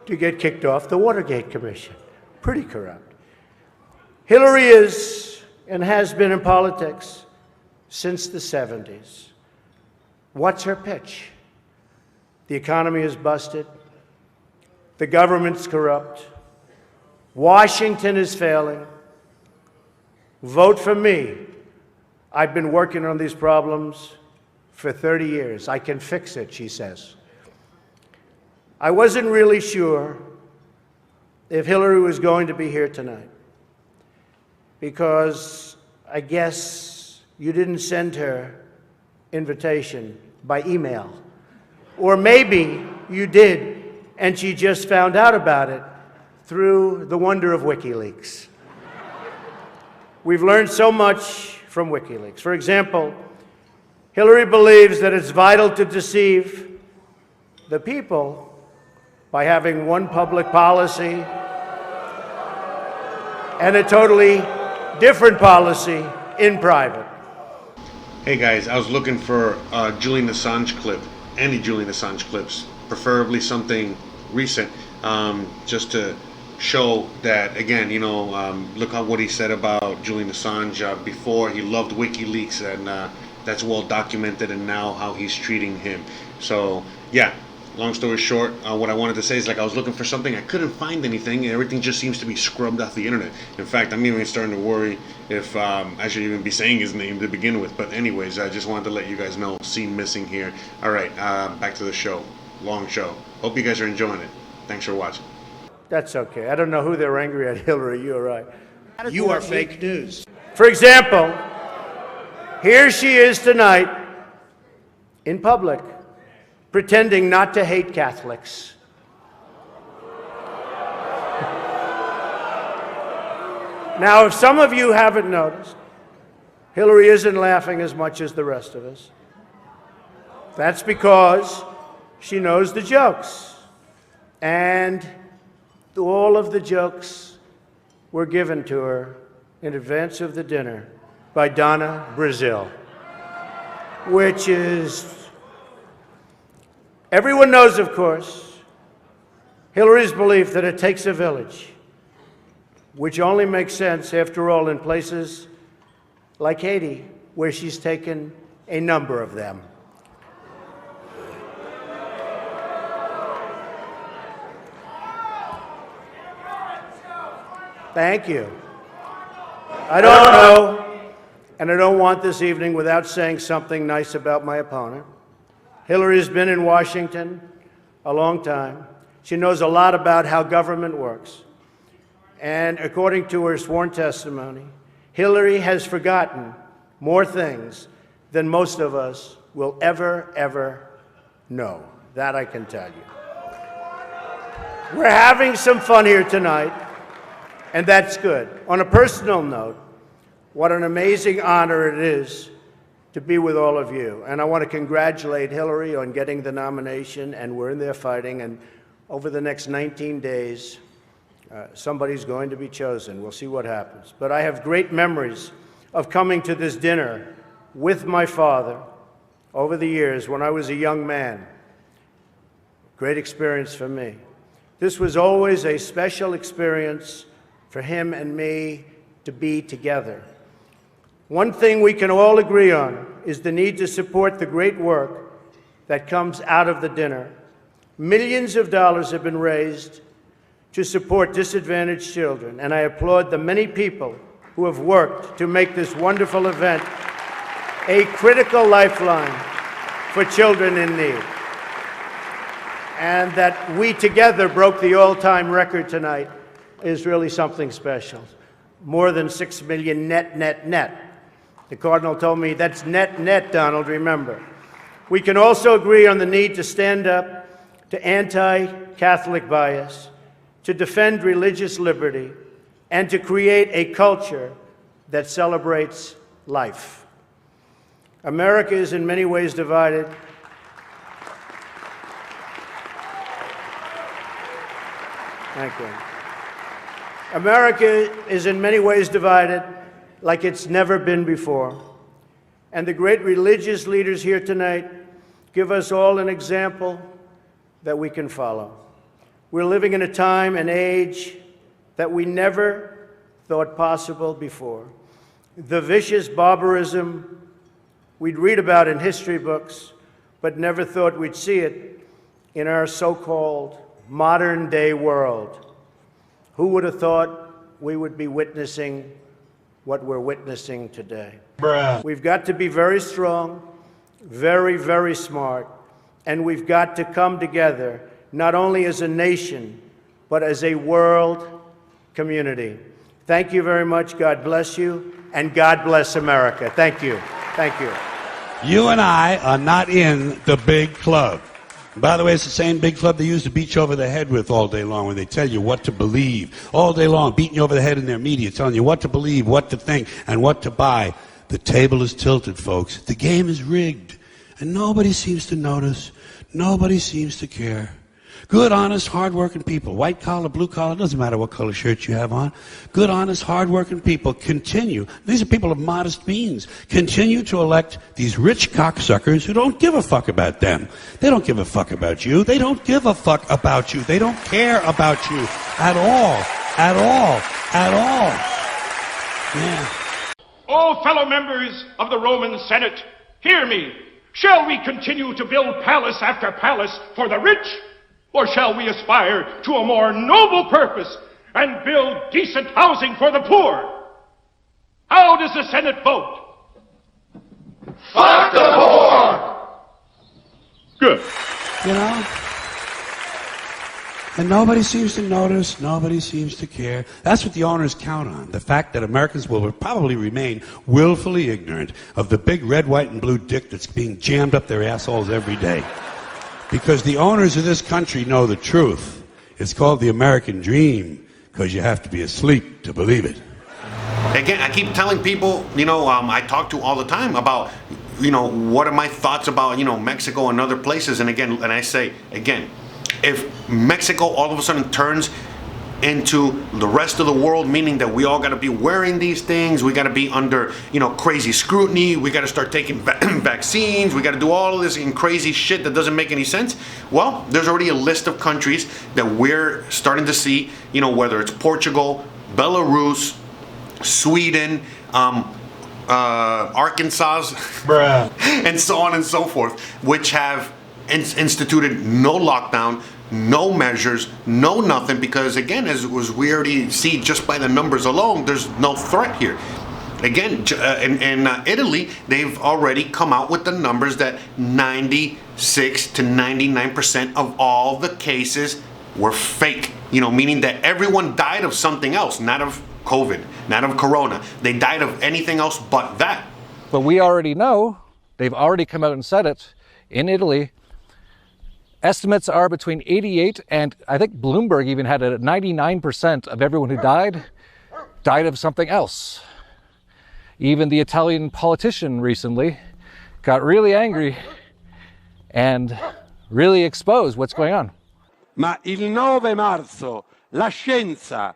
to get kicked off the Watergate Commission? Pretty corrupt. Hillary is and has been in politics since the 70s. What's her pitch? The economy is busted. The government's corrupt. Washington is failing. Vote for me. I've been working on these problems for 30 years. I can fix it, she says. I wasn't really sure if Hillary was going to be here tonight, because I guess you didn't send her invitation by email. Or maybe you did, and she just found out about it through the wonder of WikiLeaks. We've learned so much from WikiLeaks. For example, Hillary believes that it's vital to deceive the people by having one public policy and a totally different policy in private. Hey guys, I was looking for a Julian Assange clip, any Julian Assange clips, preferably something recent, just to show that, again, look at what he said about Julian Assange before. He loved WikiLeaks, and that's well documented, and now how he's treating him. So yeah, long story short, what I wanted to say is, I was looking for something, I couldn't find anything, and everything just seems to be scrubbed off the internet. In fact, I'm even starting to worry if I should even be saying his name to begin with. But anyways, I just wanted to let you guys know, scene missing here. All right, back to the show. Long show. Hope you guys are enjoying it. Thanks for watching. That's okay. I don't know who they're angry at, Hillary. You're right. You are fake news. For example, here she is tonight in public, pretending not to hate Catholics. Now, if some of you haven't noticed, Hillary isn't laughing as much as the rest of us. That's because she knows the jokes. And all of the jokes were given to her in advance of the dinner by Donna Brazil, which is, everyone knows, of course, Hillary's belief that it takes a village, which only makes sense, after all, in places like Haiti, where she's taken a number of them. Thank you. I don't know, and I don't want this evening without saying something nice about my opponent. Hillary has been in Washington a long time. She knows a lot about how government works. And according to her sworn testimony, Hillary has forgotten more things than most of us will ever know. That I can tell you. We're having some fun here tonight, and that's good. On a personal note, what an amazing honor it is to be with all of you. And I want to congratulate Hillary on getting the nomination, and we're in there fighting, and over the next 19 days, somebody's going to be chosen. We'll see what happens. But I have great memories of coming to this dinner with my father over the years when I was a young man. Great experience for me. This was always a special experience for him and me to be together. One thing we can all agree on is the need to support the great work that comes out of the dinner. Millions of dollars have been raised to support disadvantaged children, and I applaud the many people who have worked to make this wonderful event a critical lifeline for children in need. And that we together broke the all-time record tonight is really something special. More than 6 million net. The Cardinal told me that's net, Donald, remember. We can also agree on the need to stand up to anti-Catholic bias, to defend religious liberty, and to create a culture that celebrates life. America is in many ways divided. Thank you. America is in many ways divided like it's never been before. and the great religious leaders here tonight give us all an example that we can follow. We're living in a time and age that we never thought possible before. The vicious barbarism we'd read about in history books, but never thought we'd see it in our so-called modern-day world. Who would have thought we would be witnessing what we're witnessing today? Bruh. We've got to be very strong, very, very smart, and we've got to come together, not only as a nation, but as a world community. Thank you very much. God bless you, and God bless America. Thank you. Thank you. You and I are not in the big club. By the way, it's the same big club they used to beat you over the head with all day long when they tell you what to believe. All day long, beating you over the head in their media, telling you what to believe, what to think, and what to buy. The table is tilted, folks. The game is rigged. And nobody seems to notice. Nobody seems to care. Good, honest, hard-working people, white collar, blue collar, doesn't matter what color shirt you have on. Good, honest, hard-working people continue. These are people of modest means. Continue to elect these rich cocksuckers who don't give a fuck about them. They don't give a fuck about you. They don't give a fuck about you. They don't care about you at all. At all. At all. Yeah. O fellow members of the Roman Senate, hear me. Shall we continue to build palace after palace for the rich? Or shall we aspire to a more noble purpose and build decent housing for the poor? How does the Senate vote? Fuck the poor! Good. You know? And nobody seems to notice, nobody seems to care. That's what the owners count on, the fact that Americans will probably remain willfully ignorant of the big red, white, and blue dick that's being jammed up their assholes every day. Because the owners of this country know the truth. It's called the American dream, because you have to be asleep to believe it. Again, I keep telling people, I talk to all the time about, what are my thoughts about, Mexico and other places. And again, and I say, again, if Mexico all of a sudden turns into the rest of the world, meaning that we all got to be wearing these things, we got to be under, crazy scrutiny, we got to start taking vaccines, we got to do all of this crazy shit that doesn't make any sense. Well, there's already a list of countries that we're starting to see, whether it's Portugal, Belarus, Sweden, Arkansas, Bruh. and so on and so forth, which have instituted no lockdown, no measures, no nothing, because again, as we already see just by the numbers alone, there's no threat here. Again, in Italy, they've already come out with the numbers that 96 to 99% of all the cases were fake, meaning that everyone died of something else, not of COVID, not of corona. They died of anything else but that. But we already know, they've already come out and said it, in Italy, estimates are between 88 and I think Bloomberg even had it at 99% of everyone who died of something else. Even the Italian politician recently got really angry and really exposed what's going on. Ma il 9 marzo la scienza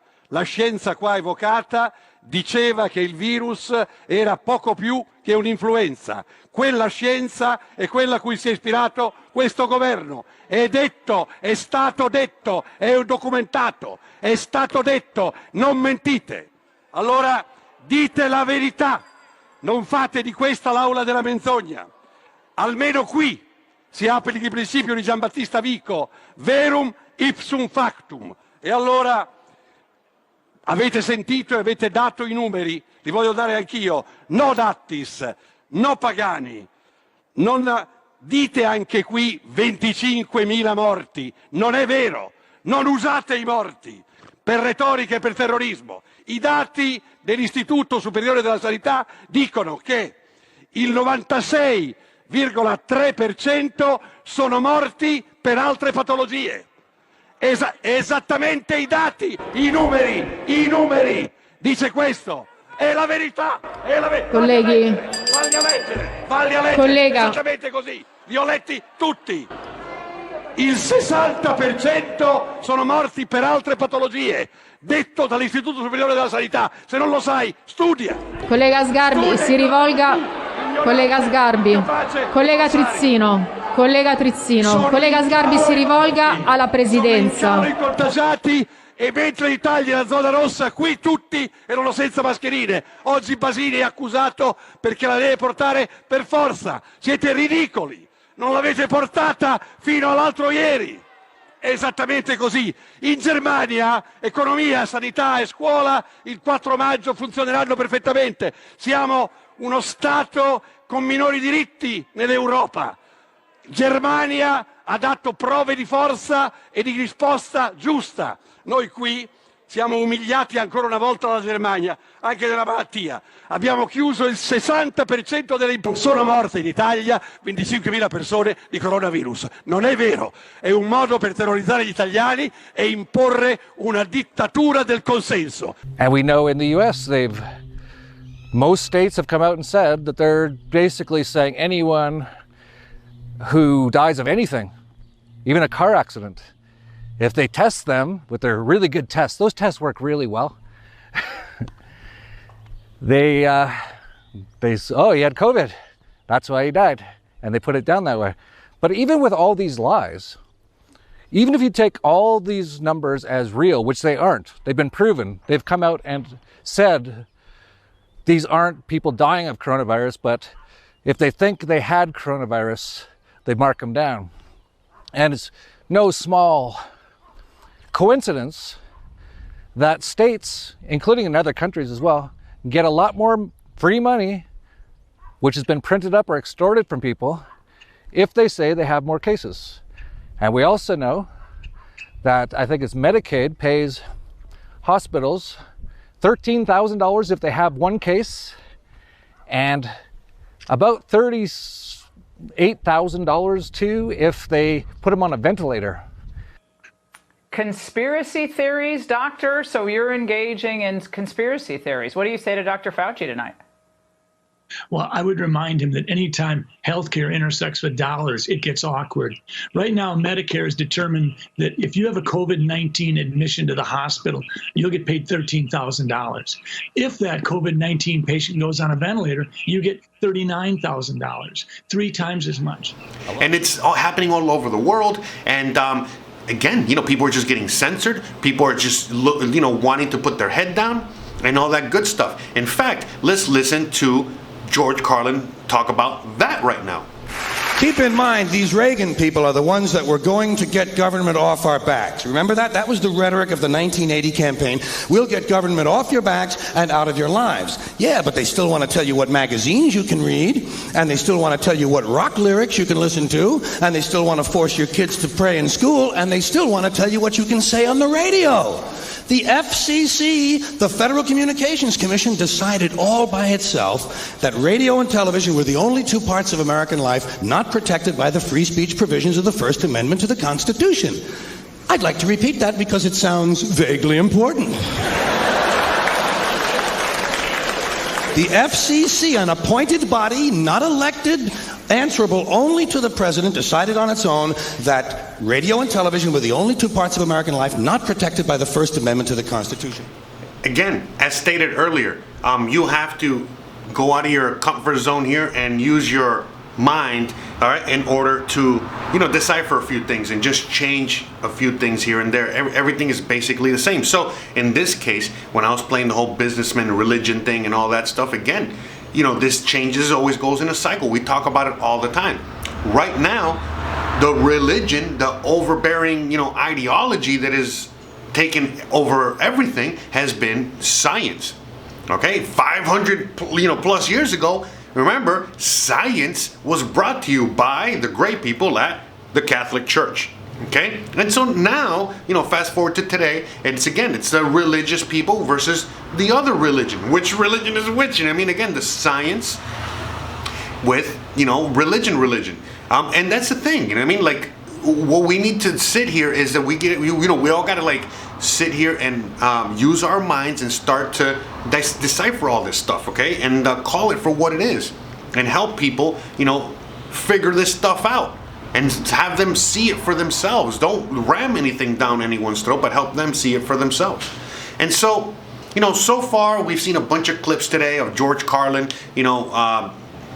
qua evocata diceva che il virus era poco più che un'influenza. Quella scienza è quella a cui si è ispirato questo governo. È detto, è stato detto, è documentato, è stato detto, non mentite. Allora dite la verità, non fate di questa l'aula della menzogna. Almeno qui si applichi il principio di Giambattista Vico, verum ipsum factum. E allora avete sentito e avete dato i numeri, li voglio dare anch'io, no Dattis, no Pagani, non dite anche qui 25.000 morti, non è vero, non usate i morti per retorica e per terrorismo. I dati dell'Istituto Superiore della Sanità dicono che il 96,3% sono morti per altre patologie. Esattamente i dati, i numeri, dice questo. È la verità, è la verità. Colleghi. Valli a leggere, Collega. esattamente così, li ho letti tutti. Il 60% sono morti per altre patologie, detto dall'Istituto Superiore della Sanità. Se non lo sai, studia. Collega Sgarbi, si rivolga Collega Sgarbi, collega Trizzino, collega Sgarbi si rivolga alla Presidenza. Sono i contagiati e mentre in Italia la zona rossa, qui tutti erano senza mascherine. Oggi Basini è accusato perché la deve portare per forza. Siete ridicoli, non l'avete portata fino all'altro ieri. È esattamente così. In Germania economia, sanità e scuola il 4 maggio funzioneranno perfettamente. Siamo uno Stato con minori diritti nell'Europa. Germania ha dato prove di forza e di risposta giusta. Noi qui siamo umiliati ancora una volta dalla Germania, anche nella malattia. Abbiamo chiuso il 60% delle sono morte in Italia 25.000 persone di coronavirus. Non è vero, è un modo per terrorizzare gli italiani e imporre una dittatura del consenso. And we know in the US most states have come out and said that they're basically saying anyone who dies of anything, even a car accident, if they test them with their really good tests, those tests work really well. They oh, he had COVID, that's why he died, and they put it down that way. But even with all these lies, even if you take all these numbers as real, which they aren't, they've been proven, they've come out and said these aren't people dying of coronavirus, but if they think they had coronavirus, they mark them down. And it's no small coincidence that states, including in other countries as well, get a lot more free money, which has been printed up or extorted from people, if they say they have more cases. And we also know that I think it's Medicaid pays hospitals $13,000 if they have one case, and about $38,000 too if they put them on a ventilator. Conspiracy theories, doctor? So you're engaging in conspiracy theories. What do you say to Dr. Fauci tonight? Well, I would remind him that anytime healthcare intersects with dollars, it gets awkward. Right now, Medicare has determined that if you have a COVID-19 admission to the hospital, you'll get paid $13,000. If that COVID-19 patient goes on a ventilator, you get $39,000, 3 times as much. And it's all happening all over the world. And again, people are just getting censored. People are just, wanting to put their head down and all that good stuff. In fact, let's listen to George Carlin talk about that right now. Keep in mind, these Reagan people are the ones that were going to get government off our backs. Remember that? That was the rhetoric of the 1980 campaign. We'll get government off your backs and out of your lives. Yeah, but they still want to tell you what magazines you can read, and they still want to tell you what rock lyrics you can listen to, and they still want to force your kids to pray in school, and they still want to tell you what you can say on the radio. The FCC, the Federal Communications Commission, decided all by itself that radio and television were the only 2 parts of American life not protected by the free speech provisions of the First Amendment to the Constitution. I'd like to repeat that because it sounds vaguely important. The FCC, an appointed body, not elected, answerable only to the president, decided on its own that radio and television were the only 2 parts of American life not protected by the First Amendment to the Constitution. Again, as stated earlier, you have to go out of your comfort zone here and use your mind, all right, in order to, decipher a few things and just change a few things here and there. Everything is basically the same. So in this case, when I was playing the whole businessman religion thing and all that stuff, again, this changes, always goes in a cycle. We talk about it all the time. Right now, the religion, the overbearing, ideology that is taken over everything has been science. Okay, 500, plus years ago, remember, science was brought to you by the great people at the Catholic Church. Okay, and so now, fast forward to today, it's the religious people versus the other religion. Which religion is which? And I mean, again, the science with, religion. And that's the thing, like, what we need to sit here is that we all got to, sit here and use our minds and start to decipher all this stuff, okay? And call it for what it is. And help people, figure this stuff out. And have them see it for themselves. Don't ram anything down anyone's throat, but help them see it for themselves. And so, so far we've seen a bunch of clips today of George Carlin,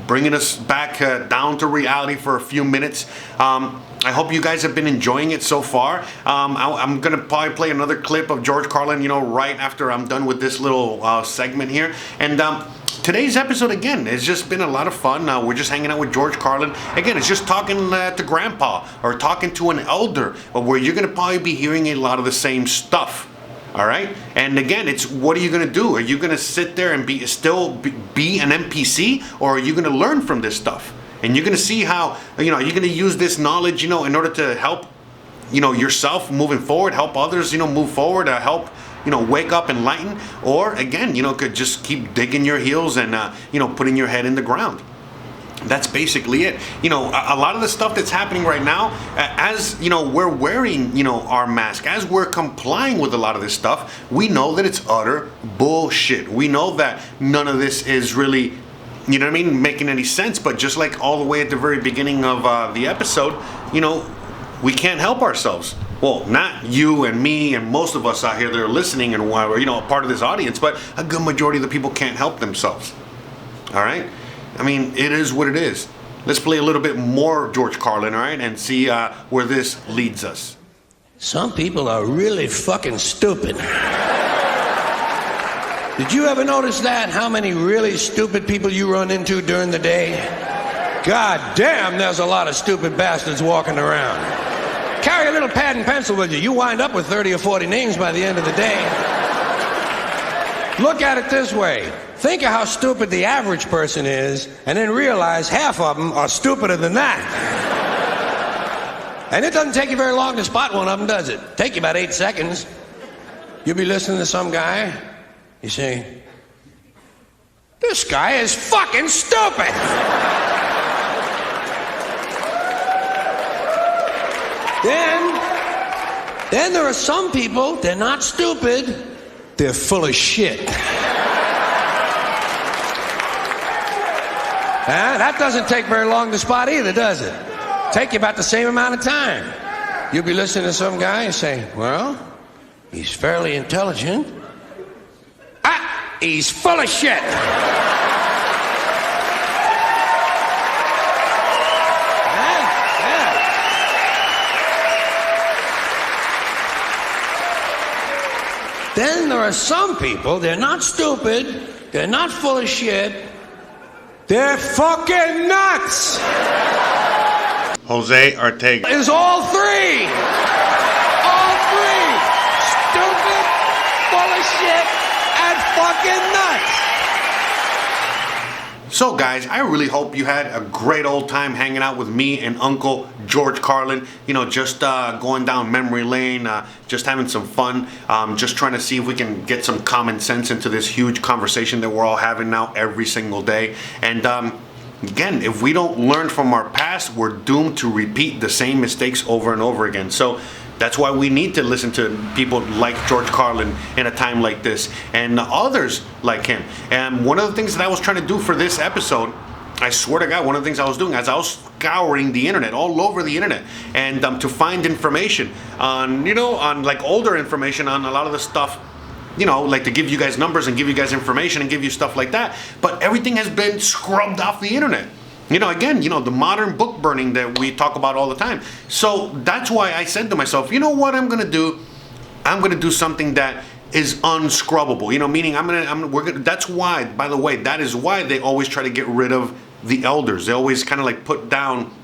bringing us back down to reality for a few minutes. I hope you guys have been enjoying it so far. I'm gonna probably play another clip of George Carlin, right after I'm done with this little segment here. And today's episode, again, has just been a lot of fun. We're just hanging out with George Carlin. Again, it's just talking to grandpa or talking to an elder, where you're gonna probably be hearing a lot of the same stuff. All right, and again, it's what are you going to do? Are you going to sit there and be an NPC, or are you going to learn from this stuff? And you're going to see how you're going to use this knowledge, in order to help, yourself moving forward, help others, move forward, help, wake up, enlighten, or again, could just keep digging your heels and putting your head in the ground. That's basically it. A lot of the stuff that's happening right now, as we're wearing our mask, as we're complying with a lot of this stuff, we know that it's utter bullshit. We know that none of this is really, making any sense. But just like all the way at the very beginning of the episode, we can't help ourselves. Well, not you and me and most of us out here that are listening and are part of this audience, but a good majority of the people can't help themselves. All right. I mean, it is what it is. Let's play a little bit more George Carlin, all right, and see where this leads us. Some people are really fucking stupid. Did you ever notice that? How many really stupid people you run into during the day? God damn, there's a lot of stupid bastards walking around. Carry a little pad and pencil with you. You wind up with 30 or 40 names by the end of the day. Look at it this way. Think of how stupid the average person is, and then realize half of them are stupider than that. And it doesn't take you very long to spot one of them, does it? Take you about 8 seconds. You'll be listening to some guy. You say, this guy is fucking stupid. Then there are some people, they're not stupid, they're full of shit. That doesn't take very long to spot either, does it? Take you about the same amount of time. You'll be listening to some guy and say, well, he's fairly intelligent. He's full of shit. Then there are some people, they're not stupid, they're not full of shit, they're fucking nuts! Jose Arteaga. It's all three! All three! Stupid, full of shit, and fucking nuts! So guys, I really hope you had a great old time hanging out with me and Uncle George Carlin, just going down memory lane, just having some fun, just trying to see if we can get some common sense into this huge conversation that we're all having now every single day. And again, if we don't learn from our past, we're doomed to repeat the same mistakes over and over again. So that's why we need to listen to people like George Carlin in a time like this, and others like him. And one of the things that I was trying to do for this episode, I swear to God, one of the things I was doing as I was scouring the internet, all over the internet, and to find information on, on like older information on a lot of the stuff, like to give you guys numbers and give you guys information and give you stuff like that. But everything has been scrubbed off the internet. Again, the modern book burning that we talk about all the time. So that's why I said to myself, you know what I'm going to do? I'm going to do something that is unscrubbable, meaning that's why, by the way, that is why they always try to get rid of the elders. They always kind of like put down,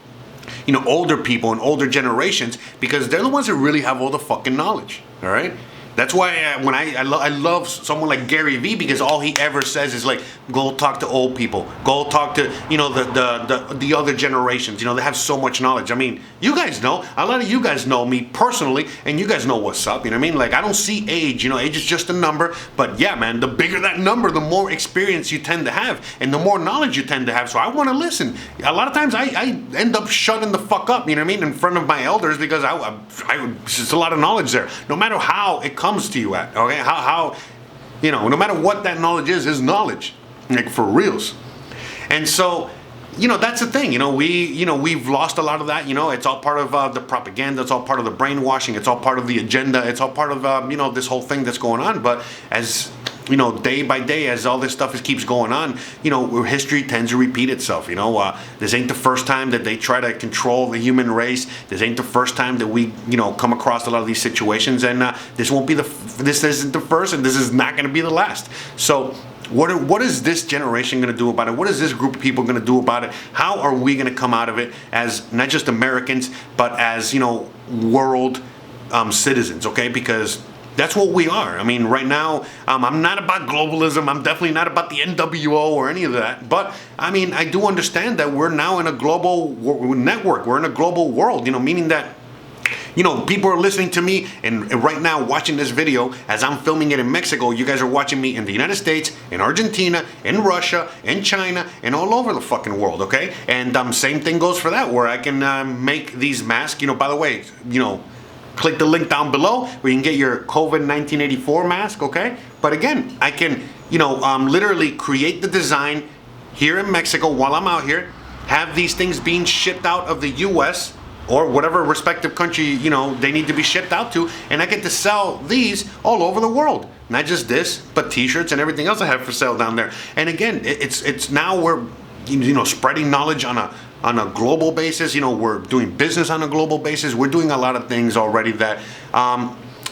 older people and older generations, because they're the ones that really have all the fucking knowledge. All right. That's why when I love someone like Gary Vee, because all he ever says is like, go talk to old people, go talk to the other generations. They have so much knowledge. I mean, you guys know, a lot of you guys know me personally, and you guys know what's up. You know what I mean? Like, I don't see age. Age is just a number. But yeah, man, the bigger that number, the more experience you tend to have, and the more knowledge you tend to have. So I want to listen. A lot of times I end up shutting the fuck up. You know what I mean? In front of my elders, because it's a lot of knowledge there. No matter how it comes to you at, okay, how no matter what that knowledge is knowledge, like for reals. And so that's the thing. We've lost a lot of that. It's all part of the propaganda. It's all part of the brainwashing. It's all part of the agenda. It's all part of this whole thing that's going on. But as day by day, as all this stuff keeps going on, history tends to repeat itself. This ain't the first time that they try to control the human race. This ain't the first time that we, come across a lot of these situations, and this isn't the first, and this is not going to be the last. So what is this generation going to do about it? What is this group of people going to do about it? How are we going to come out of it as not just Americans, but as, world citizens, okay? Because that's what we are. I mean, right now, I'm not about globalism. I'm definitely not about the NWO or any of that. But, I mean, I do understand that we're now in a global network. We're in a global world, meaning that, people are listening to me and right now watching this video as I'm filming it in Mexico. You guys are watching me in the United States, in Argentina, in Russia, in China, and all over the fucking world, okay? And same thing goes for that, where I can make these masks. By the way, click the link down below where you can get your COVID 1984 mask, okay? But again, I can, literally create the design here in Mexico while I'm out here, have these things being shipped out of the U.S. or whatever respective country, they need to be shipped out to, and I get to sell these all over the world. Not just this, but t-shirts and everything else I have for sale down there. And again, it's now we're, spreading knowledge on a global basis. We're doing business on a global basis. We're doing a lot of things already that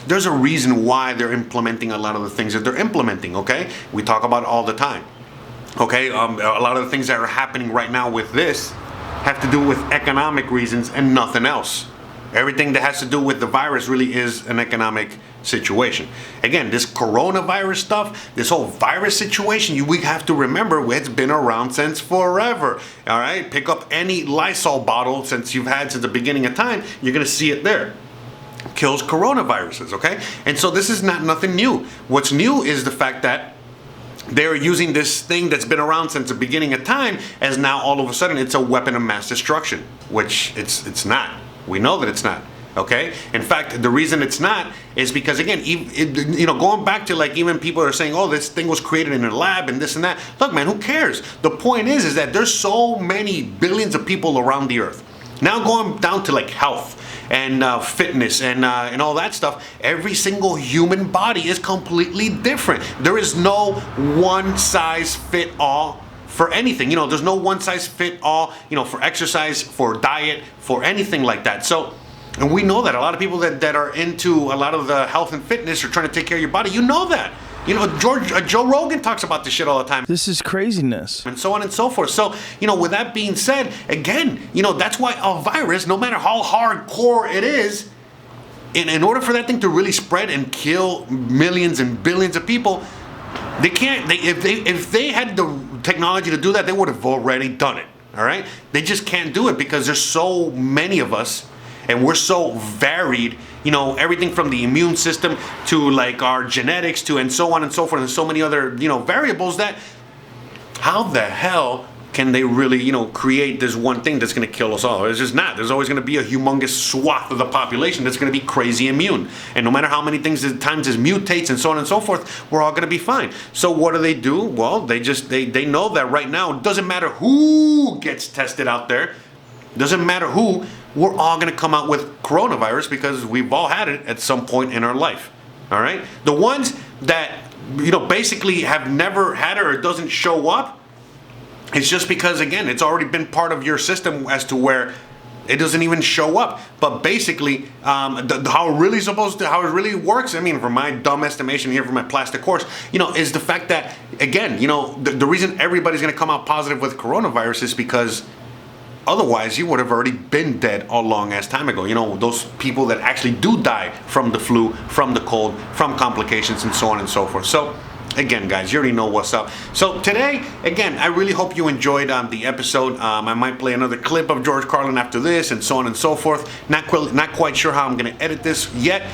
there's a reason why they're implementing a lot of the things that they're implementing, okay? We talk about it all the time, okay? A lot of the things that are happening right now with this have to do with economic reasons and nothing else. Everything that has to do with the virus really is an economic situation. Again, this coronavirus stuff, this whole virus situation, we have to remember it's been around since forever. All right, pick up any Lysol bottle since the beginning of time, you're gonna see it there. Kills coronaviruses, okay? And so this is not nothing new. What's new is the fact that they're using this thing that's been around since the beginning of time as now all of a sudden it's a weapon of mass destruction, which it's not. We know that it's not. Okay. In fact, the reason it's not is because, again, going back to like even people are saying, oh, this thing was created in a lab and this and that. Look, man, who cares? The point is that there's so many billions of people around the earth. Now going down to like health and fitness and all that stuff, every single human body is completely different. There is no one size fit all for anything. There's no one size fit all, for exercise, for diet, for anything like that. So, and we know that a lot of people that are into a lot of the health and fitness are trying to take care of your body. that. Joe Rogan talks about this shit all the time. This is craziness. And so on and so forth. So, with that being said, again, that's why a virus, no matter how hardcore it is, in order for that thing to really spread and kill millions and billions of people, they can't. If they had the technology to do that, they would have already done it. All right? They just can't do it because there's so many of us. And we're so varied, everything from the immune system to like our genetics to and so on and so forth and so many other, variables that how the hell can they really, create this one thing that's going to kill us all? It's just not. There's always going to be a humongous swath of the population that's going to be crazy immune. And no matter how many times this mutates and so on and so forth, we're all going to be fine. So what do? Well, they know that right now, it doesn't matter who gets tested out there. Doesn't matter who, we're all going to come out with coronavirus because we've all had it at some point in our life. All right? The ones that, basically have never had it or it doesn't show up, it's just because, again, it's already been part of your system as to where it doesn't even show up. But basically, how it really works, I mean, from my dumb estimation here from my plastic course, is the fact that, again, the reason everybody's going to come out positive with coronavirus is because otherwise, you would have already been dead a long ass time ago. Those people that actually do die from the flu, from the cold, from complications, and so on and so forth. So, again, guys, you already know what's up. So today, again, I really hope you enjoyed the episode. I might play another clip of George Carlin after this, and so on and so forth. Not quite sure how I'm going to edit this yet.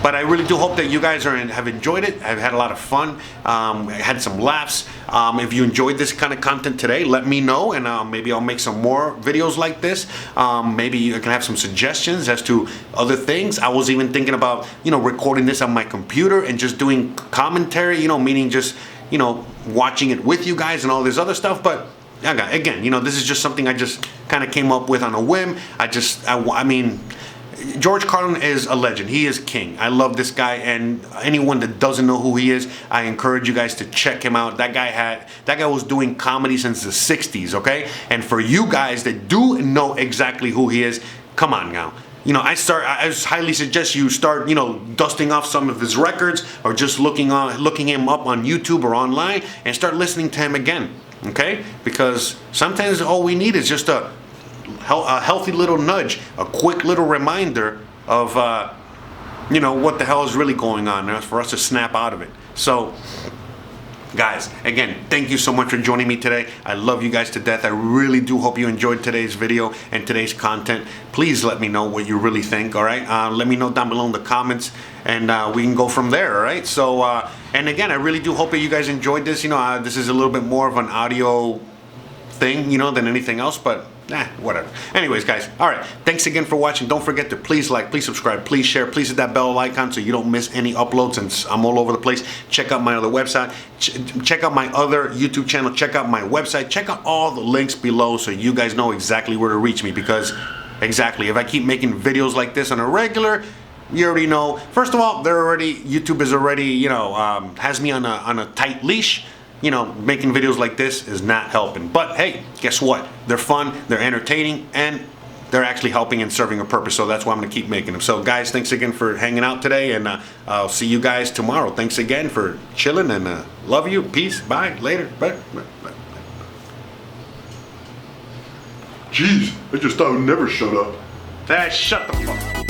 But I really do hope that you guys have enjoyed it. I've had a lot of fun. Had some laughs. If you enjoyed this kind of content today, let me know, and maybe I'll make some more videos like this. Maybe you can have some suggestions as to other things. I was even thinking about, recording this on my computer and just doing commentary, meaning just, watching it with you guys and all this other stuff. But again, this is just something I just kind of came up with on a whim. I mean, George Carlin is a legend. He is king. I love this guy, and anyone that doesn't know who he is, I encourage you guys to check him out. That guy was doing comedy since the 60s, okay? And for you guys that do know exactly who he is, come on now. You know, I highly suggest you start, you know, dusting off some of his records, or just looking him up on YouTube or online, and start listening to him again, okay? Because sometimes all we need is just a healthy little nudge, a quick little reminder of, you know, what the hell is really going on, for us to snap out of it. So, guys, again, thank you so much for joining me today. I love you guys to death. I really do hope you enjoyed today's video and today's content. Please let me know what you really think, all right? Let me know down below in the comments, and we can go from there, all right? So, and again, I really do hope that you guys enjoyed this. You know, this is a little bit more of an audio thing, you know, than anything else, but whatever. Anyways, guys, all right, thanks again for watching. Don't forget to please like, please subscribe, please share, please hit that bell icon so you don't miss any uploads, and I'm all over the place. Check out my other website, check out my other YouTube channel, check out my website, check out all the links below so you guys know exactly where to reach me, because exactly, if I keep making videos like this on a regular, you already know, first of all, YouTube is already, you know, has me on a tight leash. You know, making videos like this is not helping. But hey, guess what? They're fun, they're entertaining, and they're actually helping and serving a purpose. So that's why I'm going to keep making them. So guys, thanks again for hanging out today, and I'll see you guys tomorrow. Thanks again for chilling, and love you. Peace. Bye. Later. Bye. Jeez, I just thought I would never shut up. Shut the fuck up.